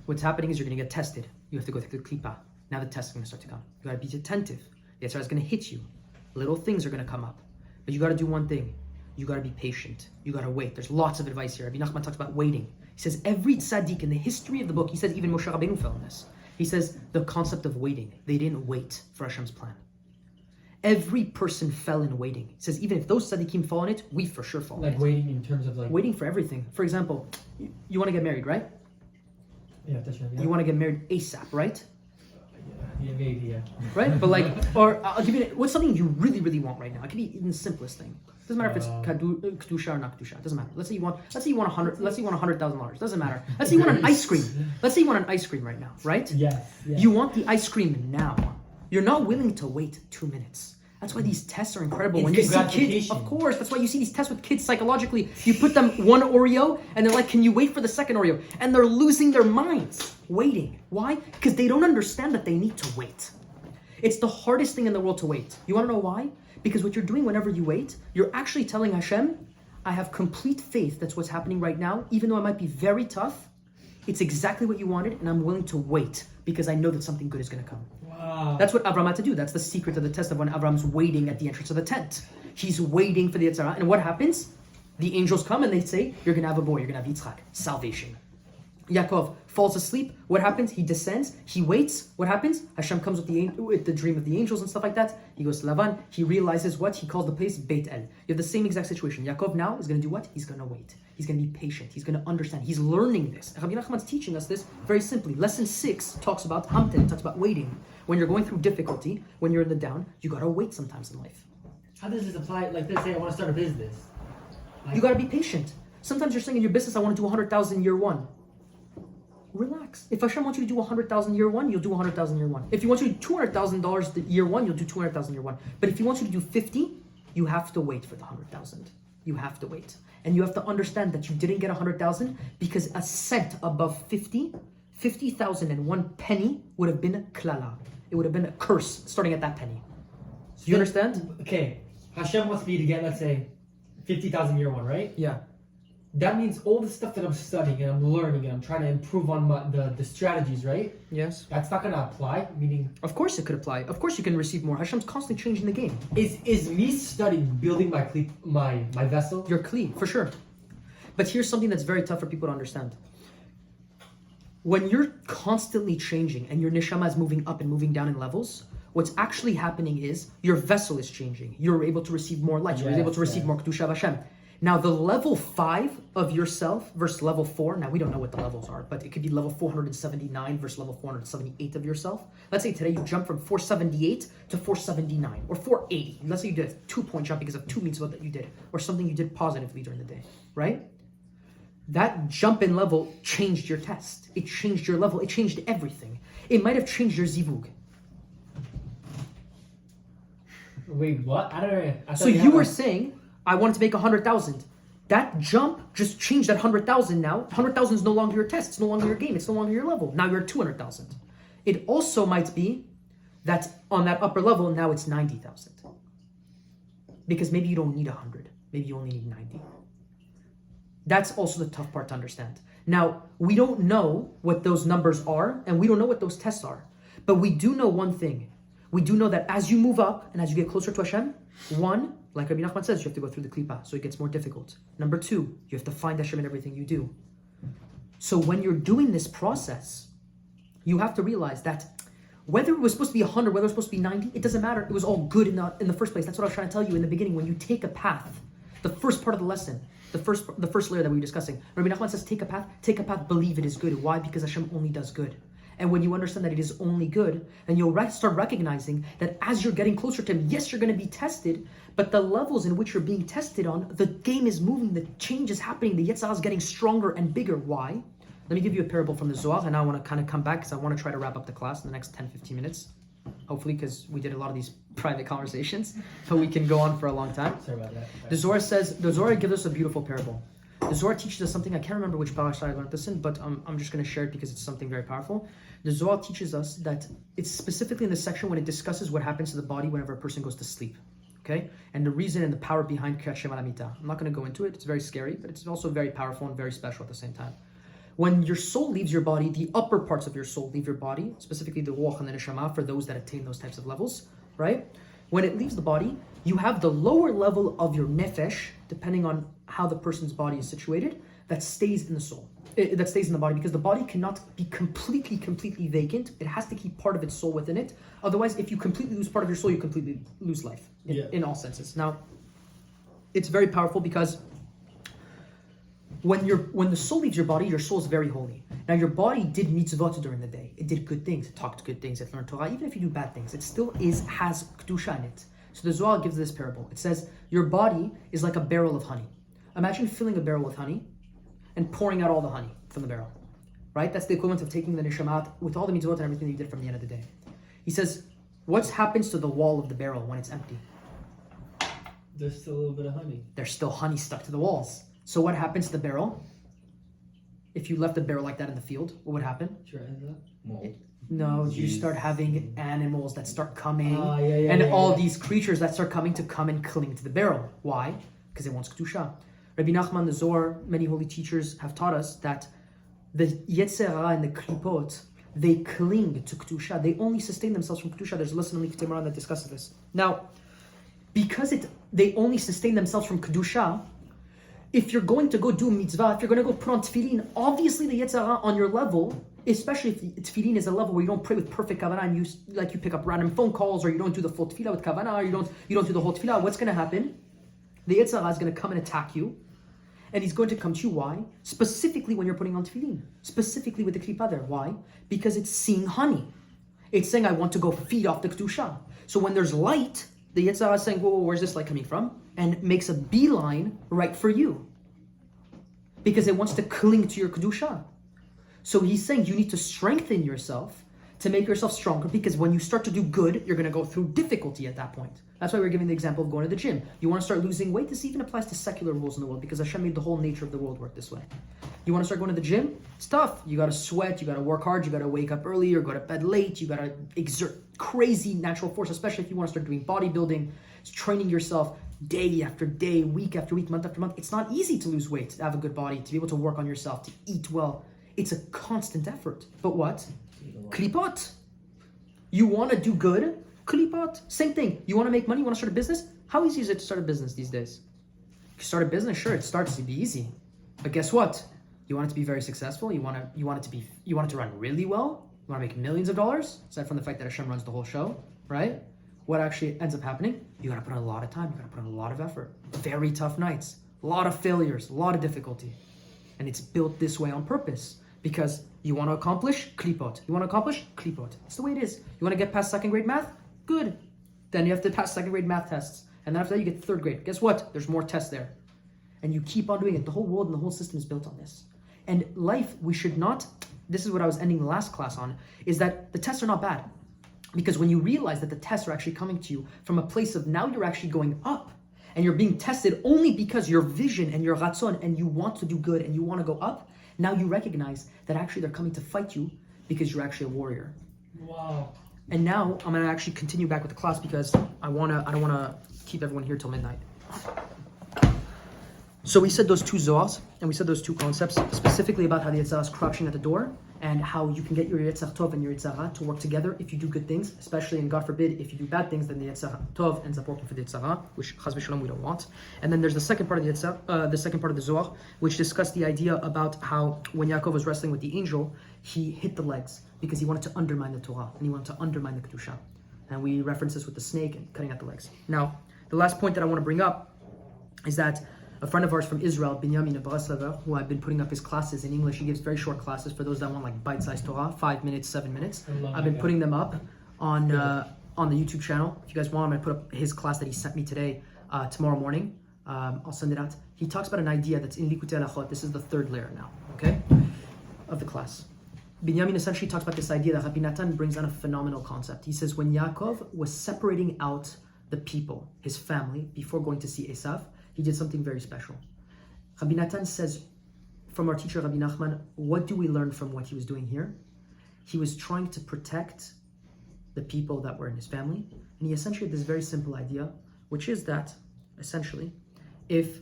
What's happening is you're going to get tested. You have to go through the klipa. Now the test is going to start to come. You got to be attentive. The Yetzer Hara is going to hit you. Little things are going to come up. But you got to do one thing. You got to be patient. You got to wait. There's lots of advice here. Rebbe Nachman talks about waiting. He says every tzaddik in the history of the book, he says even Moshe Rabbeinu fell in this. He says the concept of waiting. They didn't wait for Hashem's plan. Every person fell in waiting. He says even if those tzaddikim fall in it, we for sure fall in it. Like waiting in terms of like... Waiting for everything. For example, you want to get married, right? Yeah, that's right. Yeah. You want to get married ASAP, right? Yeah, maybe, yeah. Right? But like, or I'll give you, what's something you really, really want right now? It could be even the simplest thing. Doesn't matter if it's kedusha or not kedusha. It doesn't matter. Let's say you want $100,000. Doesn't matter. Let's say you want an ice cream. Let's say you want an ice cream right now, right? Yes. You want the ice cream now. You're not willing to wait 2 minutes. That's why these tests are incredible. When you see kids, of course, that's why you see these tests with kids psychologically. You put them one Oreo, and they're like, can you wait for the second Oreo? And they're losing their minds, waiting. Why? Because they don't understand that they need to wait. It's the hardest thing in the world to wait. You want to know why? Because what you're doing whenever you wait, you're actually telling Hashem, I have complete faith that's what's happening right now, even though it might be very tough. It's exactly what you wanted, and I'm willing to wait because I know that something good is going to come. Wow. That's what Avram had to do. That's the secret of the test of when Avram's waiting at the entrance of the tent. He's waiting for the Yetzer Hara. And what happens? The angels come and they say, you're going to have a boy. You're going to have Yitzchak. Salvation. Yaakov falls asleep. What happens? He descends. He waits. What happens? Hashem comes with the dream of the angels and stuff like that. He goes to Lavan. He realizes what? He calls the place Beit El. You have the same exact situation. Yaakov now is going to do what? He's going to wait. He's going to be patient. He's going to understand. He's learning this. Rebbe Nachman's teaching us this very simply. Lesson 6 talks about Hamten, talks about waiting. When you're going through difficulty, when you're in the down, you got to wait sometimes in life. How does this apply? Like, let's say I want to start a business. Like, You got to be patient. Sometimes you're saying in your business, I want to do 100,000 year one. Relax. If Hashem wants you to do 100,000 year one, you'll do 100,000 year one. If he wants you to do $200,000 year one, you'll do 200,000 year one. But if he wants you to do 50, you have to wait for the 100,000. You have to wait. And you have to understand that you didn't get 100,000 because a cent above 50,001 penny would have been a klala. It would have been a curse starting at that penny. Do you understand? Okay. Hashem wants me to get, let's say, 50,000 year one, right? Yeah. That means all the stuff that I'm studying and I'm learning and I'm trying to improve on the strategies, right? Yes. That's not going to apply, meaning... Of course it could apply. Of course you can receive more. Hashem's constantly changing the game. Is me studying building my vessel? Your kli, for sure. But here's something that's very tough for people to understand. When you're constantly changing and your neshama is moving up and moving down in levels, what's actually happening is your vessel is changing. You're able to receive more light. You're able to receive more kedusha of Hashem. Now, the level 5 of yourself versus level 4, now we don't know what the levels are, but it could be level 479 versus level 478 of yourself. Let's say today you jump from 478 to 479 or 480. Let's say you did a 2-point jump because of 2 mitzvot that you did or something you did positively during the day, right? That jump in level changed your test. It changed your level. It changed everything. It might have changed your zivug. Wait, what? I don't know. So you were saying, I wanted to make 100,000. That jump just changed that 100,000 now. 100,000 is no longer your test. It's no longer your game. It's no longer your level. Now you're at 200,000. It also might be that on that upper level, now it's 90,000. Because maybe you don't need 100. Maybe you only need 90. That's also the tough part to understand. Now, we don't know what those numbers are, and we don't know what those tests are. But we do know one thing. We do know that as you move up and as you get closer to Hashem, one, like Rebbe Nachman says, you have to go through the klipa, so it gets more difficult. Number 2, you have to find Hashem in everything you do. So when you're doing this process, you have to realize that whether it was supposed to be 100, whether it was supposed to be 90, it doesn't matter. It was all good in the first place. That's what I was trying to tell you in the beginning. When you take a path, the first part of the lesson, the first layer that we were discussing, Rebbe Nachman says, take a path, believe it is good. Why? Because Hashem only does good. And when you understand that it is only good, and you'll start recognizing that as you're getting closer to Him, yes, you're going to be tested, but the levels in which you're being tested on, the game is moving, the change is happening, the Yetzer Hara is getting stronger and bigger. Why? Let me give you a parable from the Zohars, and now I want to kind of come back because I want to try to wrap up the class in the next 10-15 minutes. Hopefully, because we did a lot of these private conversations, but we can go on for a long time. Sorry about that. The Zohar gives us a beautiful parable. The Zohar teaches us something, I can't remember which parashah I learned this in, but I'm just going to share it because it's something very powerful. The Zohar teaches us that it's specifically in the section when it discusses what happens to the body whenever a person goes to sleep. Okay? And the reason and the power behind Kriyat Shem al Hamita. I'm not going to go into it, it's very scary, but it's also very powerful and very special at the same time. When your soul leaves your body, the upper parts of your soul leave your body, specifically the ruach and the neshama for those that attain those types of levels, right? When it leaves the body, you have the lower level of your nefesh, depending on how the person's body is situated, that stays in the soul. That stays in the body, because the body cannot be completely vacant. It has to keep part of its soul within it. Otherwise, if you completely lose part of your soul, you completely lose life in all senses. Now, it's very powerful because when the soul leaves your body, your soul is very holy. Now, your body did mitzvot during the day. It did good things. It talked good things. It learned Torah. Even if you do bad things, it still has kedusha in it. So the Zohar gives this parable. It says, your body is like a barrel of honey. Imagine filling a barrel with honey and pouring out all the honey from the barrel, right? That's the equivalent of taking the neshama with all the mitzvot and everything that you did from the end of the day. He says, what happens to the wall of the barrel when it's empty? There's still a little bit of honey. There's still honey stuck to the walls. So what happens to the barrel? If you left the barrel like that in the field, what would happen? Dries up. No, you start having animals that start coming, these creatures that start coming to come and cling to the barrel. Why? Because it wants kedusha. Rebbe Nachman, the Zohar, many holy teachers have taught us that the Yetzer Hara and the Klipot, they cling to kedusha. They only sustain themselves from kedusha. There's a lesson in Likutei Moharan that discusses this. Now, because they only sustain themselves from kedusha, if you're going to go do mitzvah, if you're going to go put on tefillin, obviously the Yetzer Hara on your level, especially if tefillin is a level where you don't pray with perfect kavanah and you pick up random phone calls, or you don't do the full tefillah with kavanah, or you don't do the whole tefillah, what's going to happen? The Yetzer Hara is going to come and attack you, and he's going to come to you. Why? Specifically when you're putting on tefillin, specifically with the klipa there. Why? Because it's seeing honey. It's saying, I want to go feed off the kedusha. So when there's light, the Yetzer Hara is saying, whoa, where's this light coming from? And makes a beeline right for you, because it wants to cling to your kedusha. So he's saying you need to strengthen yourself to make yourself stronger, because when you start to do good, you're going to go through difficulty at that point. That's why we're giving the example of going to the gym. You want to start losing weight? This even applies to secular rules in the world, because Hashem made the whole nature of the world work this way. You want to start going to the gym? It's tough. You got to sweat, you got to work hard, you got to wake up early or go to bed late, you got to exert crazy natural force, especially if you want to start doing bodybuilding. It's training yourself day after day, week after week, month after month. It's not easy to lose weight, to have a good body, to be able to work on yourself, to eat well. It's a constant effort. But what? Klipot. You want to do good? Klipot. Same thing. You want to make money? You want to start a business? How easy is it to start a business these days? You start a business, sure, it starts to be easy. But guess what? You want it to be very successful. You want it to run really well. You want to make millions of dollars. Aside from the fact that Hashem runs the whole show, right? What actually ends up happening? You got to put in a lot of time. You got to put in a lot of effort. Very tough nights. a lot of failures, a lot of difficulty. And it's built this way on purpose because you want to accomplish klipot. You want to accomplish klipot. It's the way it is. You want to get past second grade math? Good. Then you have to pass second grade math tests. And then after that, you get third grade. Guess what? There's more tests there. And you keep on doing it. The whole world and the whole system is built on this. And life, we should not, this is what I was ending the last class on, is that the tests are not bad. Because when you realize that the tests are actually coming to you from a place of now you're actually going up, and you're being tested only because your vision and your ratzon and you want to do good and you want to go up, now you recognize that actually they're coming to fight you because you're actually a warrior. Wow. And now I'm going to actually continue back with the class because I don't want to keep everyone here till midnight. So we said those two Zohars, and we said those two concepts, specifically about how the Yetzer Hara is crouching at the door, and how you can get your Yetzer Tov and your Yetzer Hara to work together if you do good things, especially, and God forbid, if you do bad things, then the Yetzer Tov ends up working for the Yetzer Hara, which Chaz v'Shalom we don't want. And then there's the second part of the second part of the Zohar, which discussed the idea about how when Yaakov was wrestling with the angel, he hit the legs because he wanted to undermine the Torah and he wanted to undermine the Kedusha. And we reference this with the snake and cutting out the legs. Now, the last point that I want to bring up is that a friend of ours from Israel, Benjamin of Breslov, who I've been putting up his classes in English, he gives very short classes for those that want like bite-sized Torah, 5 minutes, 7 minutes. I've been putting them up on the YouTube channel. If you guys want, I'm going to put up his class that he sent me today, tomorrow morning. I'll send it out. He talks about an idea that's in Likutei Halachot. This is the third layer now, okay, of the class. Benjamin essentially talks about this idea that Rabbi Natan brings on a phenomenal concept. He says when Yaakov was separating out the people, his family, before going to see Esav, he did something very special. Rabbi Natan says, from our teacher Rebbe Nachman, what do we learn from what he was doing here? He was trying to protect the people that were in his family, and he essentially had this very simple idea, which is that, essentially, if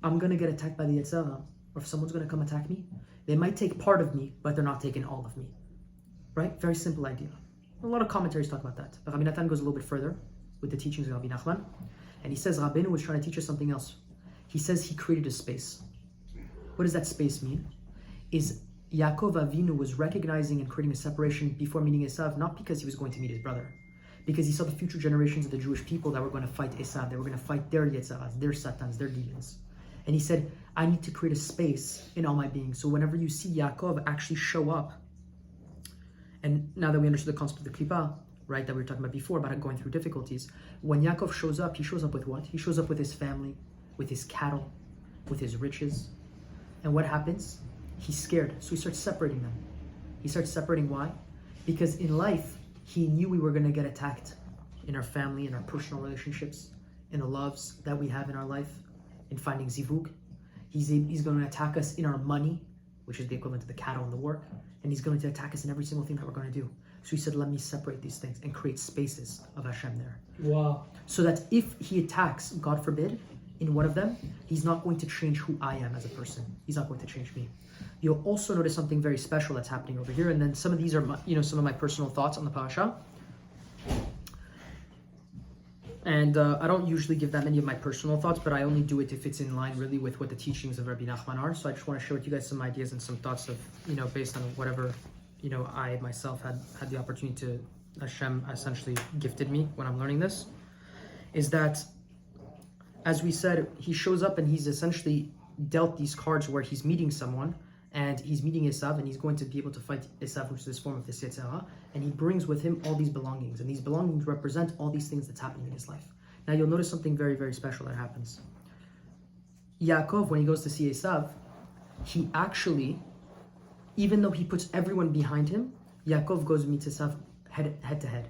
I'm going to get attacked by the Yetzer Hara, or if someone's going to come attack me, they might take part of me, but they're not taking all of me. Right? Very simple idea. A lot of commentaries talk about that. But Rabbi Natan goes a little bit further with the teachings of Rabbi Nachman, and he says Rabbeinu was trying to teach us something else. He says he created a space. What does that space mean? Is Yaakov Avinu was recognizing and creating a separation before meeting Esav, not because he was going to meet his brother, because he saw the future generations of the Jewish people that were going to fight Esav, they were going to fight their Yetzaras, their Satans, their demons. And he said, I need to create a space in all my being. So whenever you see Yaakov actually show up, and now that we understood the concept of the Klippa, right, that we were talking about before, about going through difficulties, when Yaakov shows up, he shows up with what? He shows up with his family, with his cattle, with his riches. And what happens? He's scared, so he starts separating them. He starts separating, why? Because in life, he knew we were going to get attacked in our family, in our personal relationships, in the loves that we have in our life, in finding zivug. He's going to attack us in our money, which is the equivalent to the cattle and the work, and he's going to attack us in every single thing that we're going to do. So he said, let me separate these things and create spaces of Hashem there. Wow. So that if he attacks, God forbid, in one of them, he's not going to change who I am as a person. He's not going to change me. You'll also notice something very special that's happening over here, and then some of these are, some of my personal thoughts on the parashah. And I don't usually give that many of my personal thoughts, but I only do it if it's in line really with what the teachings of Rebbe Nachman are. So I just want to share with you guys some ideas and some thoughts of, based on whatever, I myself had the opportunity to, Hashem essentially gifted me when I'm learning this, is that, as we said, he shows up and he's essentially dealt these cards where he's meeting someone, and he's meeting Esav, and he's going to be able to fight Esav, which is this form of the Yetzer Hara, and he brings with him all these belongings, and these belongings represent all these things that's happening in his life. Now you'll notice something very, very special that happens. Yaakov, when he goes to see Esav, he actually, even though he puts everyone behind him, Yaakov goes and meets Esav head to head.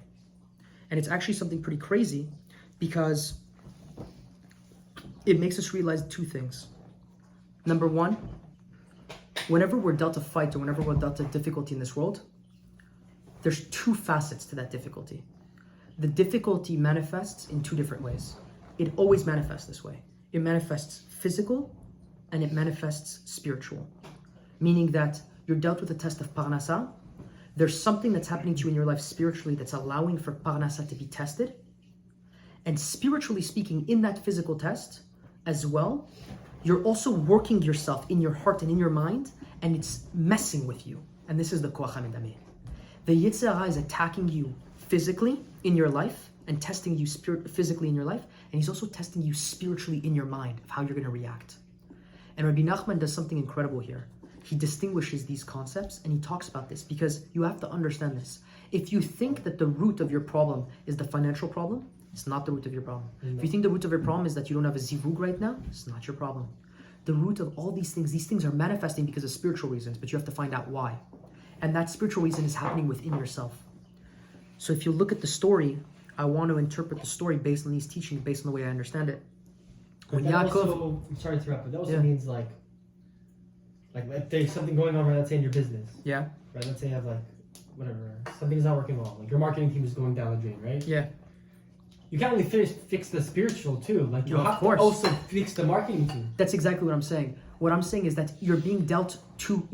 And it's actually something pretty crazy, because it makes us realize two things. Number one, whenever we're dealt a fight or whenever we're dealt a difficulty in this world, there's two facets to that difficulty. The difficulty manifests in two different ways. It always manifests this way. It manifests physical and it manifests spiritual. Meaning that you're dealt with a test of parashah. There's something that's happening to you in your life spiritually that's allowing for parashah to be tested. And spiritually speaking, in that physical test as well, you're also working yourself in your heart and in your mind, and it's messing with you. And this is the koach hamedameh. The Yetzer Hara is attacking you physically in your life and testing you physically in your life, and he's also testing you spiritually in your mind of how you're going to react. And Rebbe Nachman does something incredible here. He distinguishes these concepts and he talks about this because you have to understand this. If you think that the root of your problem is the financial problem, it's not the root of your problem. If you think the root of your problem is that you don't have a zivug right now, it's not your problem. The root of all these things are manifesting because of spiritual reasons, but you have to find out why. And that spiritual reason is happening within yourself. So if you look at the story, I want to interpret the story based on these teachings, based on the way I understand it. When Yaakov, also, I'm sorry to interrupt, but that also means like if there's something going on, right, let's say in your business. Yeah. Right, let's say you have whatever, something's not working well. Like your marketing team is going down the drain, right? Yeah. You can't only fix the spiritual too. Like you have to also fix the marketing team. That's exactly what I'm saying. What I'm saying is that you're being dealt two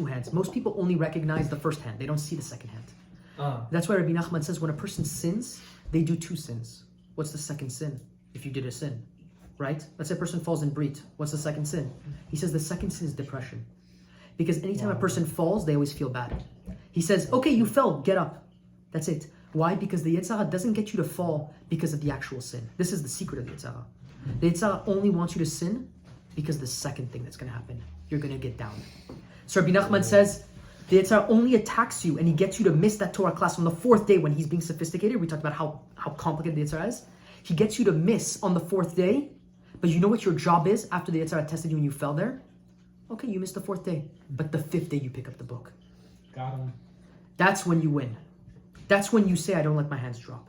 hands. Most people only recognize the first hand. They don't see the second hand. That's why Rebbe Nachman says when a person sins, they do two sins. What's the second sin? If you did a sin, right? Let's say a person falls in brit. What's the second sin? He says the second sin is depression. Because anytime a person falls, they always feel bad. He says, okay, you fell, get up. That's it. Why? Because the Yetzer Hara doesn't get you to fall because of the actual sin. This is the secret of the Yetzer Hara. The Yetzer Hara only wants you to sin because the second thing that's going to happen, you're going to get down. So Rebbe Nachman says, the Yetzer Hara only attacks you and he gets you to miss that Torah class on the fourth day when he's being sophisticated. We talked about how complicated the Yetzer Hara is. He gets you to miss on the fourth day, but you know what your job is after the Yetzer Hara tested you and you fell there? Okay, you missed the fourth day, but the fifth day you pick up the book. Got him. That's when you win. That's when you say, I don't let my hands drop.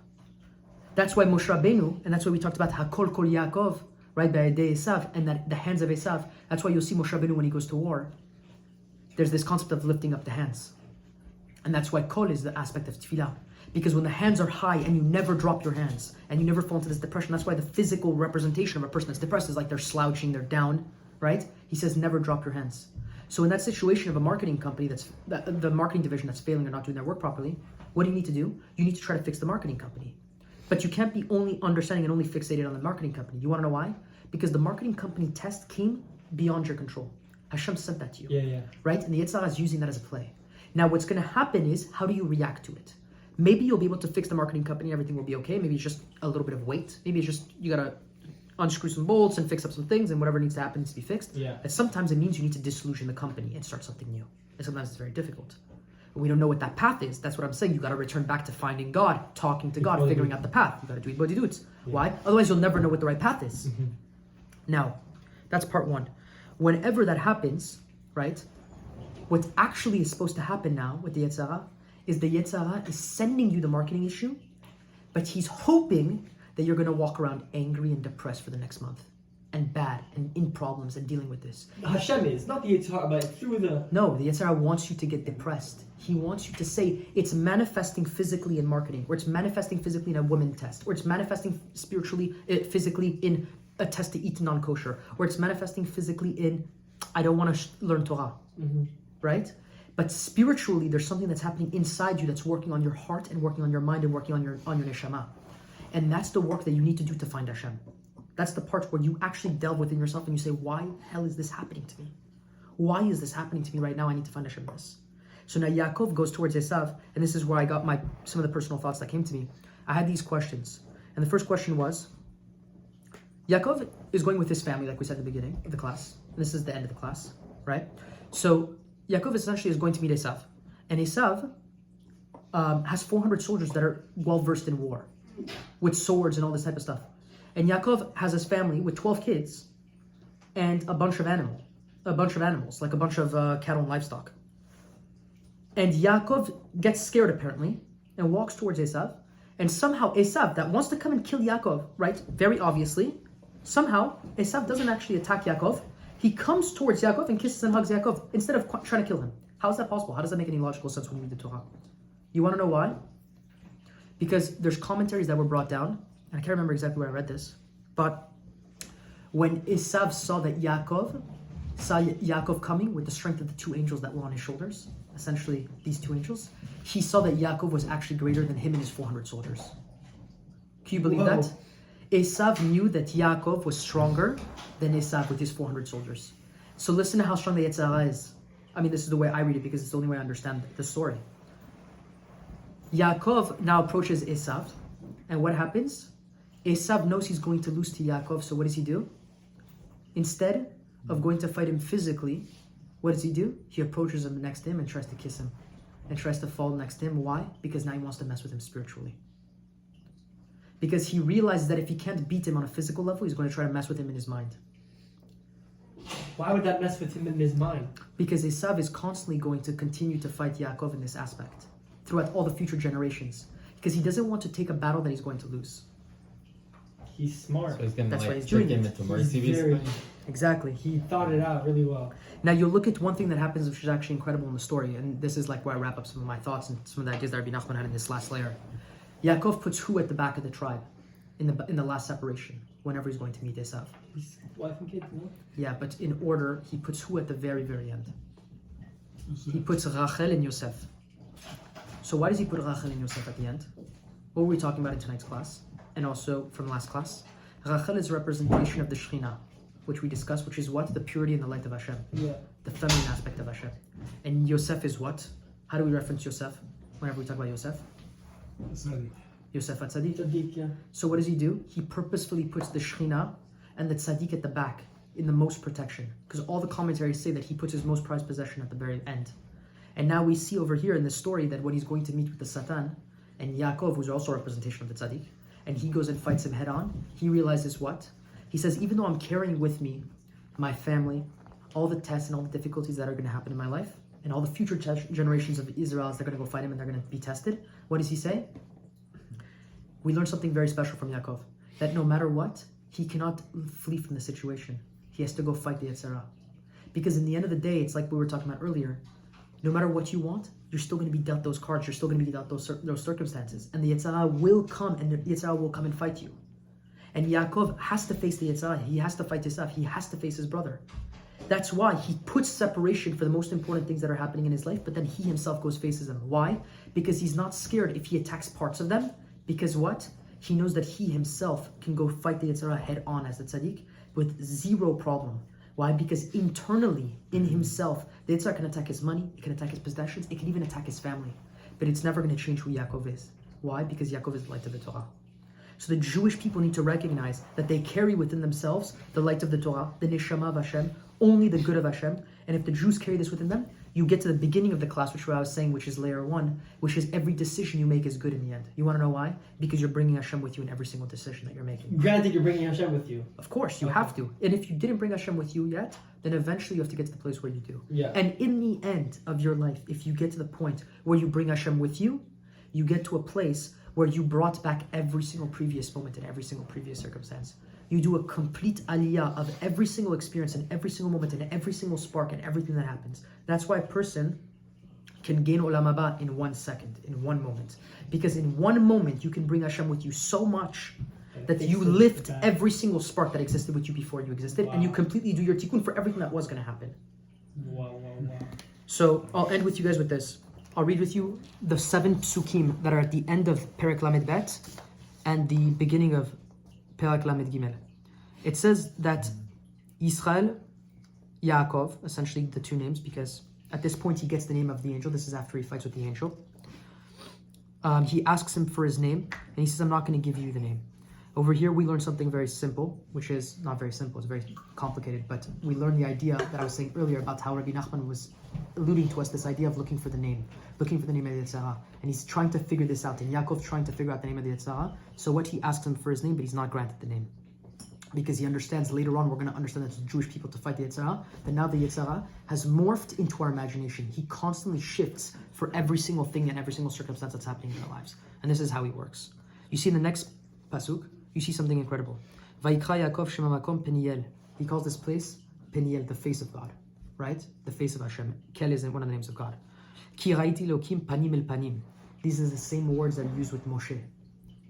That's why Moshe Rabbeinu, and that's why we talked about Hakol Kol Yaakov, right, by Esav, and that the hands of Esav. That's why you'll see Moshe Rabbeinu when he goes to war. There's this concept of lifting up the hands. And that's why Kol is the aspect of Tefillah. Because when the hands are high and you never drop your hands, and you never fall into this depression, that's why the physical representation of a person that's depressed is like they're slouching, they're down, right? He says, never drop your hands. So in that situation of a marketing company the marketing division that's failing or not doing their work properly, what do you need to do? You need to try to fix the marketing company. But you can't be only understanding and only fixated on the marketing company. You want to know why? Because the marketing company test came beyond your control. Hashem sent that to you. Yeah. Right? And the Yetzer Hara is using that as a play. Now what's going to happen is, how do you react to it? Maybe you'll be able to fix the marketing company, everything will be okay. Maybe it's just a little bit of weight. Maybe it's just, you got to unscrew some bolts and fix up some things and whatever needs to happen needs to be fixed. Yeah. And sometimes it means you need to disillusion the company and start something new. And sometimes it's very difficult. But we don't know what that path is. That's what I'm saying. You got to return back to finding God, talking to God, figuring out the path. You got to do it, but you do it. Yeah. Why? Otherwise, you'll never know what the right path is. Mm-hmm. Now, that's part one. Whenever that happens, right, what actually is supposed to happen now with the Yetzer Hara is the Yetzer Hara is sending you the marketing issue, but he's hoping that you're going to walk around angry and depressed for the next month. And bad and in problems and dealing with this. Hashem is not the Yetzer Hara, but through the... No, the Yetzer Hara wants you to get depressed. He wants you to say it's manifesting physically in marketing, or it's manifesting physically in a woman test, or it's manifesting physically in a test to eat non-kosher, or it's manifesting physically in I don't want to learn Torah, right? But spiritually, there's something that's happening inside you that's working on your heart and working on your mind and working on your neshama, and that's the work that you need to do to find Hashem. That's the part where you actually delve within yourself and you say, why the hell is this happening to me? Why is this happening to me right now? I need to find Hashem in this. So now Yaakov goes towards Esav, and this is where I got some of the personal thoughts that came to me. I had these questions. And the first question was, Yaakov is going with his family, like we said at the beginning of the class. And this is the end of the class, right? So Yaakov essentially is going to meet Esav. And Esav has 400 soldiers that are well-versed in war, with swords and all this type of stuff. And Yaakov has his family with 12 kids and a bunch of animals, like a bunch of cattle and livestock. And Yaakov gets scared apparently and walks towards Esav. And somehow Esav, that wants to come and kill Yaakov, right? Very obviously, somehow Esav doesn't actually attack Yaakov. He comes towards Yaakov and kisses and hugs Yaakov instead of trying to kill him. How is that possible? How does that make any logical sense when you read the Torah? You want to know why? Because there's commentaries that were brought down. I can't remember exactly where I read this, but when Esav saw Yaakov coming with the strength of the two angels that were on his shoulders, essentially these two angels, he saw that Yaakov was actually greater than him and his 400 soldiers. Can you believe that? Esav knew that Yaakov was stronger than Esav with his 400 soldiers. So listen to how strong the Yetzer Hara is. I mean, this is the way I read it because it's the only way I understand the story. Yaakov now approaches Esav, and what happens? Esav knows he's going to lose to Yaakov, so what does he do? Instead of going to fight him physically, what does he do? He approaches him next to him and tries to kiss him. And tries to fall next to him. Why? Because now he wants to mess with him spiritually. Because he realizes that if he can't beat him on a physical level, he's going to try to mess with him in his mind. Why would that mess with him in his mind? Because Esav is constantly going to continue to fight Yaakov in this aspect throughout all the future generations. Because he doesn't want to take a battle that he's going to lose. He's smart. So he's gonna That's why like he's trick doing him it. into He's mercy, very, basically. Exactly. he thought it out really well. Now you look at one thing that happens which is actually incredible in the story, and this is like where I wrap up some of my thoughts and some of the ideas that Rebbe Nachman had in this last layer. Yaakov puts who at the back of the tribe in the last separation, whenever he's going to meet Esav. His wife and kids, no? Yeah, but in order, he puts who at the very, very end? He puts Rachel and Yosef. So why does he put Rachel and Yosef at the end? What were we talking about in tonight's class? And also from last class? Rachel is a representation of the Shekhinah, which we discussed, which is what? The purity and the light of Hashem. Yeah. The feminine aspect of Hashem. And Yosef is what? How do we reference Yosef whenever we talk about Yosef? Yosef HaTzadik. Tzaddik, yeah. So what does he do? He purposefully puts the Shekhinah and the Tzaddik at the back in the most protection. Because all the commentaries say that he puts his most prized possession at the very end. And now we see over here in this story that when he's going to meet with the Satan and Yaakov, who's also a representation of the Tzaddik, and he goes and fights him head on, he realizes what? He says, even though I'm carrying with me my family, all the tests and all the difficulties that are going to happen in my life, and all the future generations of Israelites that are going to go fight him and they're going to be tested, what does he say? We learn something very special from Yaakov, that no matter what, he cannot flee from the situation. He has to go fight the Yetzer Hara. Because in the end of the day, it's like we were talking about earlier, no matter what you want, you're still going to be dealt those cards, you're still going to be dealt those circumstances. And the Yetzer Hara will come, and the Yetzer Hara will come and fight you. And Yaakov has to face the Yetzer Hara, he has to fight Esav, he has to face his brother. That's why he puts separation for the most important things that are happening in his life, but then he himself goes faces them. Why? Because he's not scared if he attacks parts of them. Because what? He knows that he himself can go fight the Yetzer Hara head on as the tzaddik with zero problem. Why? Because internally, in himself, the Yetzer Hara can attack his money, it can attack his possessions, it can even attack his family. But it's never going to change who Yaakov is. Why? Because Yaakov is the light of the Torah. So the Jewish people need to recognize that they carry within themselves the light of the Torah, the neshama of Hashem, only the good of Hashem. And if the Jews carry this within them, you get to the beginning of the class, which I was saying, which is layer 1, which is every decision you make is good in the end. You want to know why? Because you're bringing Hashem with you in every single decision that you're making. Granted, you're bringing Hashem with you. Of course, you have to. And if you didn't bring Hashem with you yet, then eventually you have to get to the place where you do. Yeah. And in the end of your life, if you get to the point where you bring Hashem with you, you get to a place where you brought back every single previous moment and every single previous circumstance. You do a complete aliyah of every single experience and every single moment and every single spark and everything that happens. That's why a person can gain olam haba in 1 second, in 1 moment. Because in 1 moment, you can bring Hashem with you so much that you lift every single spark that existed with you before you existed, and you completely do your tikkun for everything that was going to happen. Wow. So I'll end with you guys with this. I'll read with you the 7 psukim that are at the end of Perek Lamed Bet and the beginning of Perek Lamed Gimel. It says that Yisrael, Yaakov, essentially the 2 names, because at this point he gets the name of the angel. This is after he fights with the angel. He asks him for his name, and he says, I'm not going to give you the name. Over here we learn something very simple, which is not very simple, it's very complicated, but we learn the idea that I was saying earlier about how Rebbe Nachman was alluding to us, this idea of looking for the name of the Yetzer Hara. And he's trying to figure this out, and Yaakov trying to figure out the name of the Yetzer Hara. So what he asks him for his name, but he's not granted the name. Because he understands, later on we're going to understand that the Jewish people to fight the Yetzer Hara, that now the Yetzer Hara has morphed into our imagination. He constantly shifts for every single thing and every single circumstance that's happening in our lives. And this is how he works. You see in the next pasuk, you see something incredible. Vayikra Yaakov Shema Makom Peniel. He calls this place Peniel, the face of God. Right? The face of Hashem. Kel is one of the names of God. Ki raiti Elokim panim el panim. These are the same words that are used with Moshe.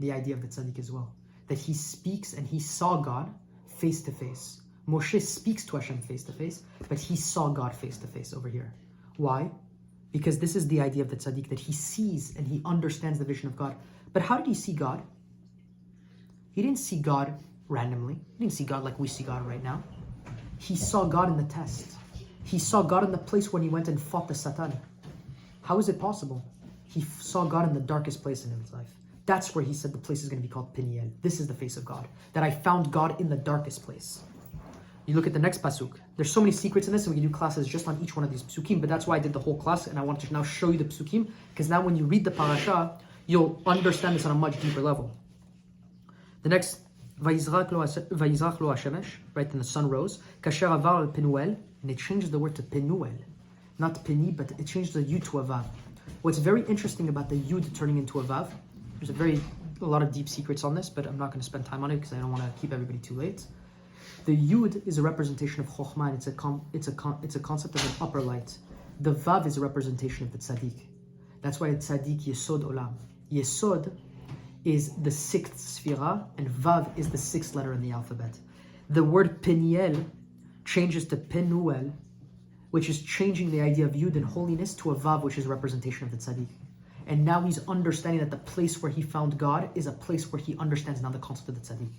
The idea of the tzaddik as well. That he speaks and he saw God face to face. Moshe speaks to Hashem face to face, but he saw God face to face over here. Why? Because this is the idea of the tzaddik, that he sees and he understands the vision of God. But how did he see God? He didn't see God randomly. He didn't see God like we see God right now. He saw God in the test. He saw God in the place when he went and fought the Satan. How is it possible? He saw God in the darkest place in his life. That's where he said the place is going to be called Peniel. This is the face of God. That I found God in the darkest place. You look at the next pasuk. There's so many secrets in this, and we can do classes just on each one of these psukim. But that's why I did the whole class, and I wanted to now show you the psukim, because now when you read the parashah, you'll understand this on a much deeper level. The next, Vayishlach lo hashemesh, right? Then the sun rose. Kasher avar al penuel, and it changes the word to penuel, not peni, but it changes the yud to a vav. What's very interesting about the yud turning into a vav, there's a lot of deep secrets on this, but I'm not going to spend time on it because I don't want to keep everybody too late. The yud is a representation of chokhmah, and it's a concept of an upper light. The vav is a representation of the tzaddik. That's why it's tzaddik yesod olam. Yesod is the sixth sphira, and vav is the sixth letter in the alphabet. The word peniel changes to penuel, which is changing the idea of yud and holiness to a vav, which is a representation of the tzaddik. And now he's understanding that the place where he found God is a place where he understands now the concept of the tzaddik.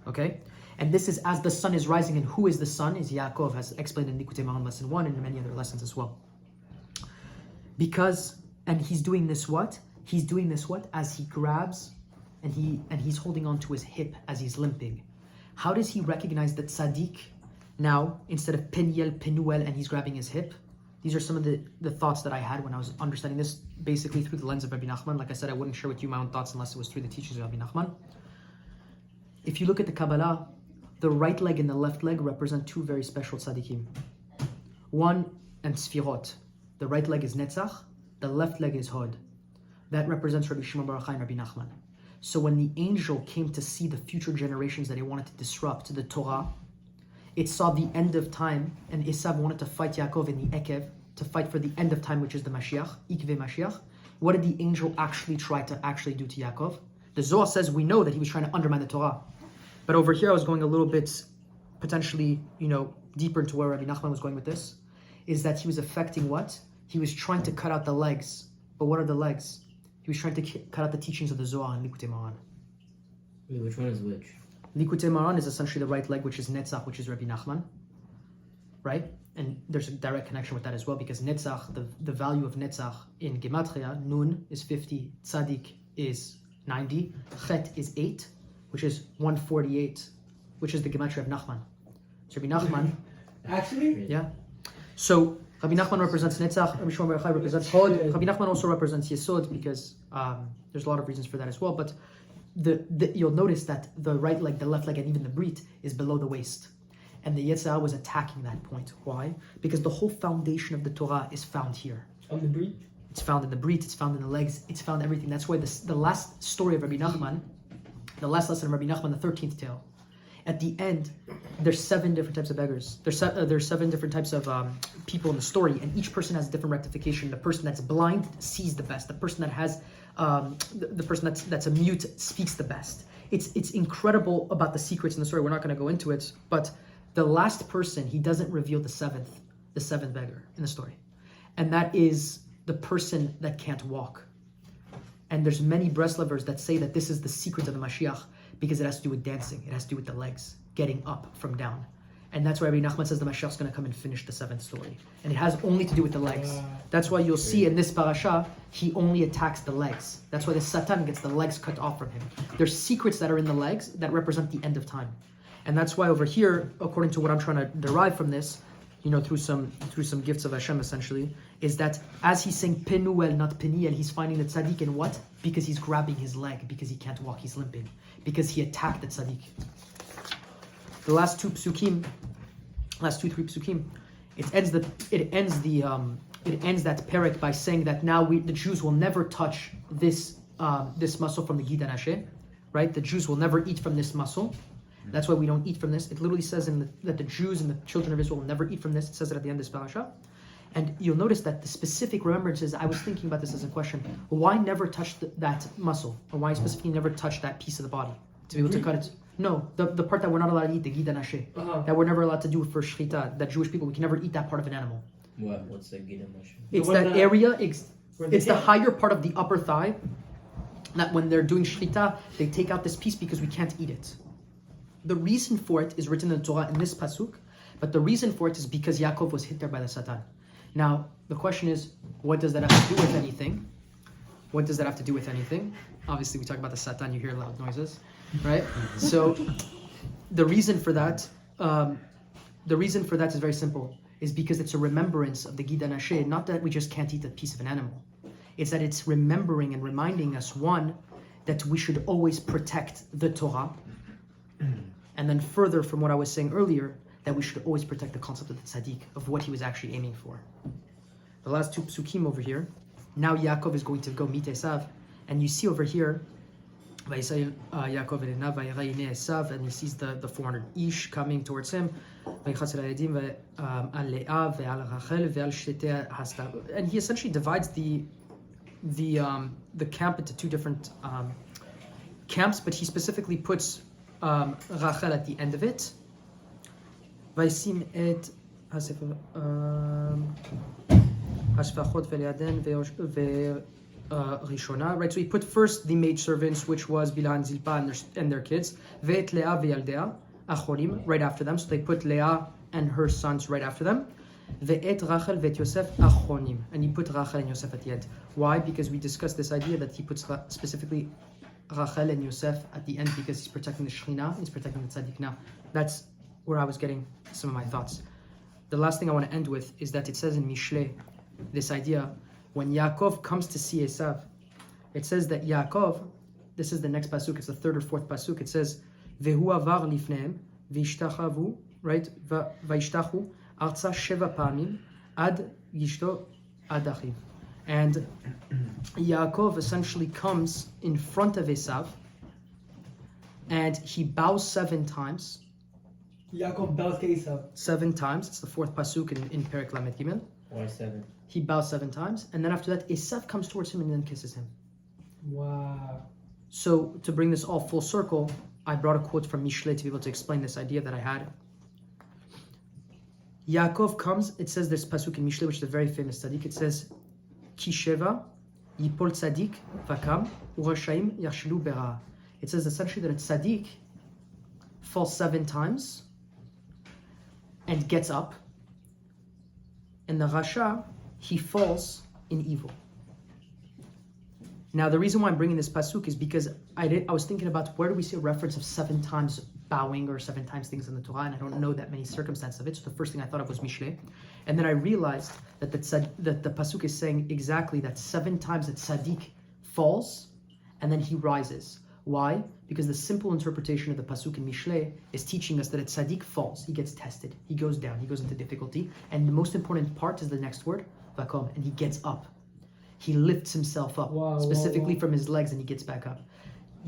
Okay? And this is as the sun is rising, and who is the sun? Is Yaakov, as explained in Likutei Moharan lesson 1 and many other lessons as well. And he's doing this what? He's doing this what? As he grabs and he's holding on to his hip as he's limping. How does he recognize that tzaddik now, instead of peniel, penuel, and he's grabbing his hip? These are some of the thoughts that I had when I was understanding this, basically through the lens of Rebbe Nachman. Like I said, I wouldn't share with you my own thoughts unless it was through the teachings of Rebbe Nachman. If you look at the Kabbalah, the right leg and the left leg represent two very special tzaddikim. One, and Sfirot. The right leg is Netzach, the left leg is Hod. That represents Rabbi Shimon Bar Yochai and Rabbi Nachman. So when the angel came to see the future generations that he wanted to disrupt, the Torah, it saw the end of time, and Esav wanted to fight Yaakov in the Ekev, to fight for the end of time, which is the Mashiach, Ikve Mashiach. What did the angel actually try to do to Yaakov? The Zohar says we know that he was trying to undermine the Torah. But over here I was going a little bit, potentially, deeper into where Rabbi Nachman was going with this, is that he was affecting what? He was trying to cut out the legs. But what are the legs? He was trying to cut out the teachings of the Zohar and Likutei Moharan. Wait, which one is which? Likutei Moharan is essentially the right leg, which is Netzach, which is Rebbe Nachman, right? And there's a direct connection with that as well, because Netzach, the value of Netzach in Gematria, Nun is 50, Tzadik is 90, Chet is 8, which is 148, which is the Gematria of Nachman. So Rabbi Nachman... Actually? Yeah. So Rabbi Nachman represents Netzach, Rabbi Shimon Bar Yochai represents Hod. Rabbi Nachman also represents Yesod, because there's a lot of reasons for that as well, but you'll notice that the right leg, the left leg, and even the brit is below the waist. And the Yetzer Hara was attacking that point. Why? Because the whole foundation of the Torah is found here. On the brit? It's found in the brit, it's found in the legs, it's found everything. That's why the last story of Rabbi Nachman, the last lesson of Rabbi Nachman, the 13th tale, at the end, there's 7 different types of beggars. There's 7 different types of people in the story, and each person has a different rectification. The person that's blind sees the best. The person that has, the person that's a mute speaks the best. It's incredible about the secrets in the story. We're not going to go into it, but the last person, he doesn't reveal the seventh beggar in the story, and that is the person that can't walk. And there's many Breslovers that say that this is the secret of the Mashiach, because it has to do with dancing. It has to do with the legs, getting up from down. And that's why Rabbi Nachman says the Mashiach is going to come and finish the 7th story. And it has only to do with the legs. That's why you'll see in this parashah, he only attacks the legs. That's why the Satan gets the legs cut off from him. There's secrets that are in the legs that represent the end of time. And that's why over here, according to what I'm trying to derive from this, through some gifts of Hashem essentially, is that as he's saying penuel, not peniel, he's finding the tzaddik in what? Because he's grabbing his leg, because he can't walk, he's limping, because he attacked the tzaddik. The last 3 psukim, it ends that perek by saying that now the Jews will never touch this muscle from the Gid Anasheh, right? The Jews will never eat from this muscle. That's why we don't eat from this. It literally says that the Jews and the children of Israel will never eat from this. It says it at the end of this parasha. And you'll notice that the specific remembrances, I was thinking about this as a question, why never touch that muscle? Or why specifically never touch that piece of the body? To be able to cut it? No, the part that we're not allowed to eat, the Gid Anasheh, that we're never allowed to do for Shechita, that Jewish people, we can never eat that part of an animal. What's the Gid Anasheh? It's that area, it's the higher part of the upper thigh, that when they're doing Shechita, they take out this piece because we can't eat it. The reason for it is written in the Torah in this pasuk, but the reason for it is because Yaakov was hit there by the Satan. Now, the question is, what does that have to do with anything? What does that have to do with anything? Obviously, we talk about the Satan, you hear loud noises, right? So, the reason for that The reason for that is very simple, is because it's a remembrance of the Gida Nashe, not that we just can't eat a piece of an animal. It's that it's remembering and reminding us, one, that we should always protect the Torah, and then further from what I was saying earlier, that we should always protect the concept of the tzaddik, of what he was actually aiming for. The last two psukim over here, now Yaakov is going to go meet Esav, and you see over here, Yaakov Esav, and he sees the 400 ish coming towards him, and he essentially divides the camp into two different camps, but he specifically puts Rachel at the end of it. Vaysim et Hashfachot ve'liaden ve'rishona. Right, so he put first the maidservants, which was Bilhah and Zilpah and their kids. Ve'et Leah ve'yaldea achorim, right after them. So they put Leah and her sons right after them. Ve'et Rachel ve'et Yosef achonim, and he put Rachel and Yosef at the end. Why? Because we discussed this idea that he puts specifically Rachel and Yosef at the end because he's protecting the Shekhinah, he's protecting the Tzaddik. Now, that's where I was getting some of my thoughts. The last thing I want to end with is that it says in Mishle, this idea, when Yaakov comes to see Esav, it says that Yaakov, this is the next pasuk, it's the third or fourth pasuk, it says, Vehu avar lifnehem, v'ishtachavu, right, v'ishtachu, arza sheva pamim, ad yishto ad achiv. And Yaakov essentially comes in front of Esav, and he bows 7 times. Yaakov bows to Esav 7 times. It's the fourth pasuk in Perek Lamed Gimel. Why 7? He bows 7 times, and then after that, Esav comes towards him and then kisses him. Wow. So to bring this all full circle, I brought a quote from Mishle to be able to explain this idea that I had. Yaakov comes. It says this pasuk in Mishle, which is a very famous tzaddik. It says, Ki sheva yipol tzaddik vakam urashaim yarshilu bera. It says essentially that a tzaddik falls 7 times and gets up, and the rasha, he falls in evil. Now, the reason why I'm bringing this pasuk is because I was thinking about where do we see a reference of 7 times bowing or 7 times things in the Torah, and I don't know that many circumstances of it. So the first thing I thought of was Mishle, and then I realized that the pasuk is saying exactly that 7 times that tzaddik falls, and then he rises. Why? Because the simple interpretation of the pasuk in Mishle is teaching us that a tzaddik falls, he gets tested, he goes down, he goes into difficulty, and the most important part is the next word, vakom, and he gets up. He lifts himself up, specifically from his legs, and he gets back up.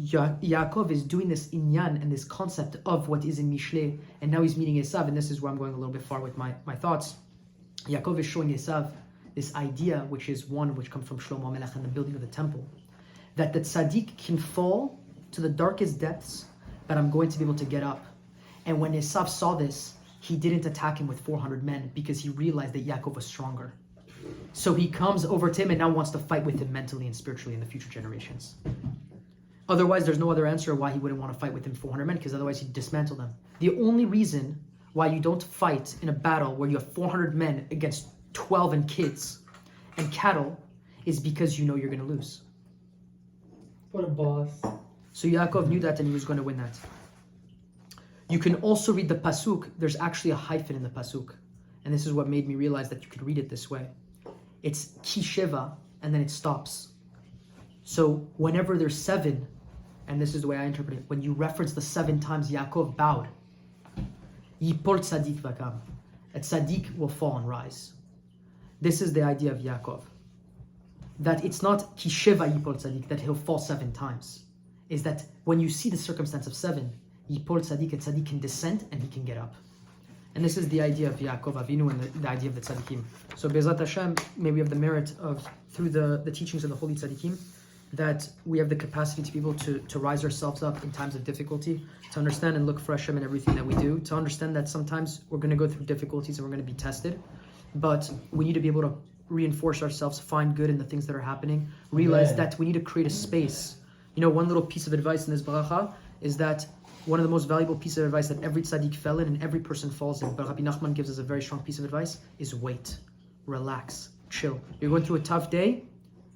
Yaakov is doing this inyan and this concept of what is in Mishle, and now he's meeting Esav, and this is where I'm going a little bit far with my thoughts. Yaakov is showing Esav this idea, which is one which comes from Shlomo HaMelech and the building of the temple, that the tzaddik can fall to the darkest depths, but I'm going to be able to get up. And when Esav saw this, he didn't attack him with 400 men because he realized that Yaakov was stronger. So he comes over to him and now wants to fight with him mentally and spiritually in the future generations. Otherwise, there's no other answer why he wouldn't want to fight with him 400 men, because otherwise he'd dismantle them. The only reason why you don't fight in a battle where you have 400 men against 12 and kids and cattle is because you know you're going to lose. What a boss. So Yaakov knew that and he was going to win that. You can also read the pasuk. There's actually a hyphen in the pasuk. And this is what made me realize that you could read it this way. It's ki sheva, and then it stops. So whenever there's 7, and this is the way I interpret it, when you reference the 7 times Yaakov bowed, yipol tzaddik vakam, a tzaddik will fall and rise. This is the idea of Yaakov. That it's not ki sheva yipol tzaddik, that he'll fall 7 times. Is that when you see the circumstance of 7, yipol tzaddik, a tzaddik can descend and he can get up. And this is the idea of Yaakov Avinu and the idea of the tzaddikim. So Be'ezrat Hashem, may we have the merit of, through the teachings of the holy tzaddikim, that we have the capacity to be able to rise ourselves up in times of difficulty, to understand and look for Hashem in everything that we do, to understand that sometimes we're going to go through difficulties and we're going to be tested, but we need to be able to reinforce ourselves, find good in the things that are happening, realize that we need to create a space. You know, one little piece of advice in this baracha is that one of the most valuable pieces of advice that every tzaddik fell in and every person falls in, but Rebbe Nachman gives us a very strong piece of advice, is wait, relax, chill. You're going through a tough day,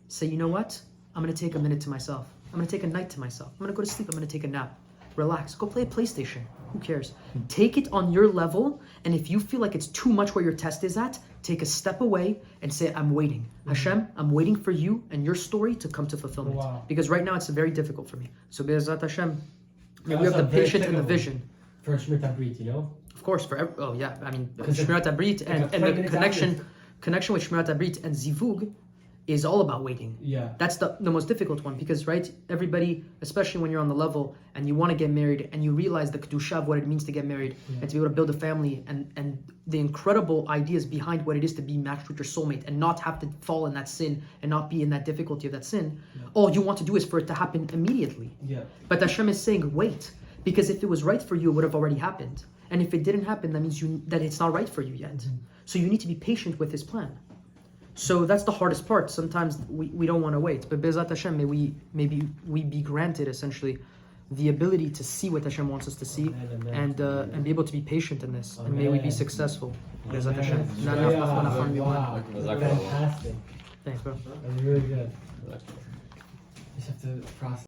say, you know what? I'm going to take a minute to myself. I'm going to take a night to myself. I'm going to go to sleep. I'm going to take a nap. Relax. Go play a PlayStation. Who cares? Take it on your level, and if you feel like it's too much where your test is at, take a step away and say, I'm waiting. Hashem, I'm waiting for you and your story to come to fulfillment. Wow. Because right now it's very difficult for me. So Be'ezrat Hashem, may we That's have a the very patience and the technical vision. For Shmita Brit, you know? Of course, Because Shmirat HaBrit and like the 20 minutes connection with Shmirat HaBrit and Zivug is all about waiting. Yeah. That's the most difficult one because, right, everybody, especially when you're on the level and you want to get married and you realize the kedusha of what it means to get married and to be able to build a family and the incredible ideas behind what it is to be matched with your soulmate and not have to fall in that sin and not be in that difficulty of that sin. All you want to do is for it to happen immediately. Yeah. But Hashem is saying, wait, because if it was right for you, it would have already happened. And if it didn't happen, that means that it's not right for you yet. So you need to be patient with His plan. So that's the hardest part. Sometimes we don't want to wait. But Be'ezrat Hashem, maybe we be granted essentially the ability to see what Hashem wants us to see and be able to be patient in this. And may we be successful. Be'ezrat Hashem. Wow. Fantastic. Thanks, bro. That was really good. Just have to process.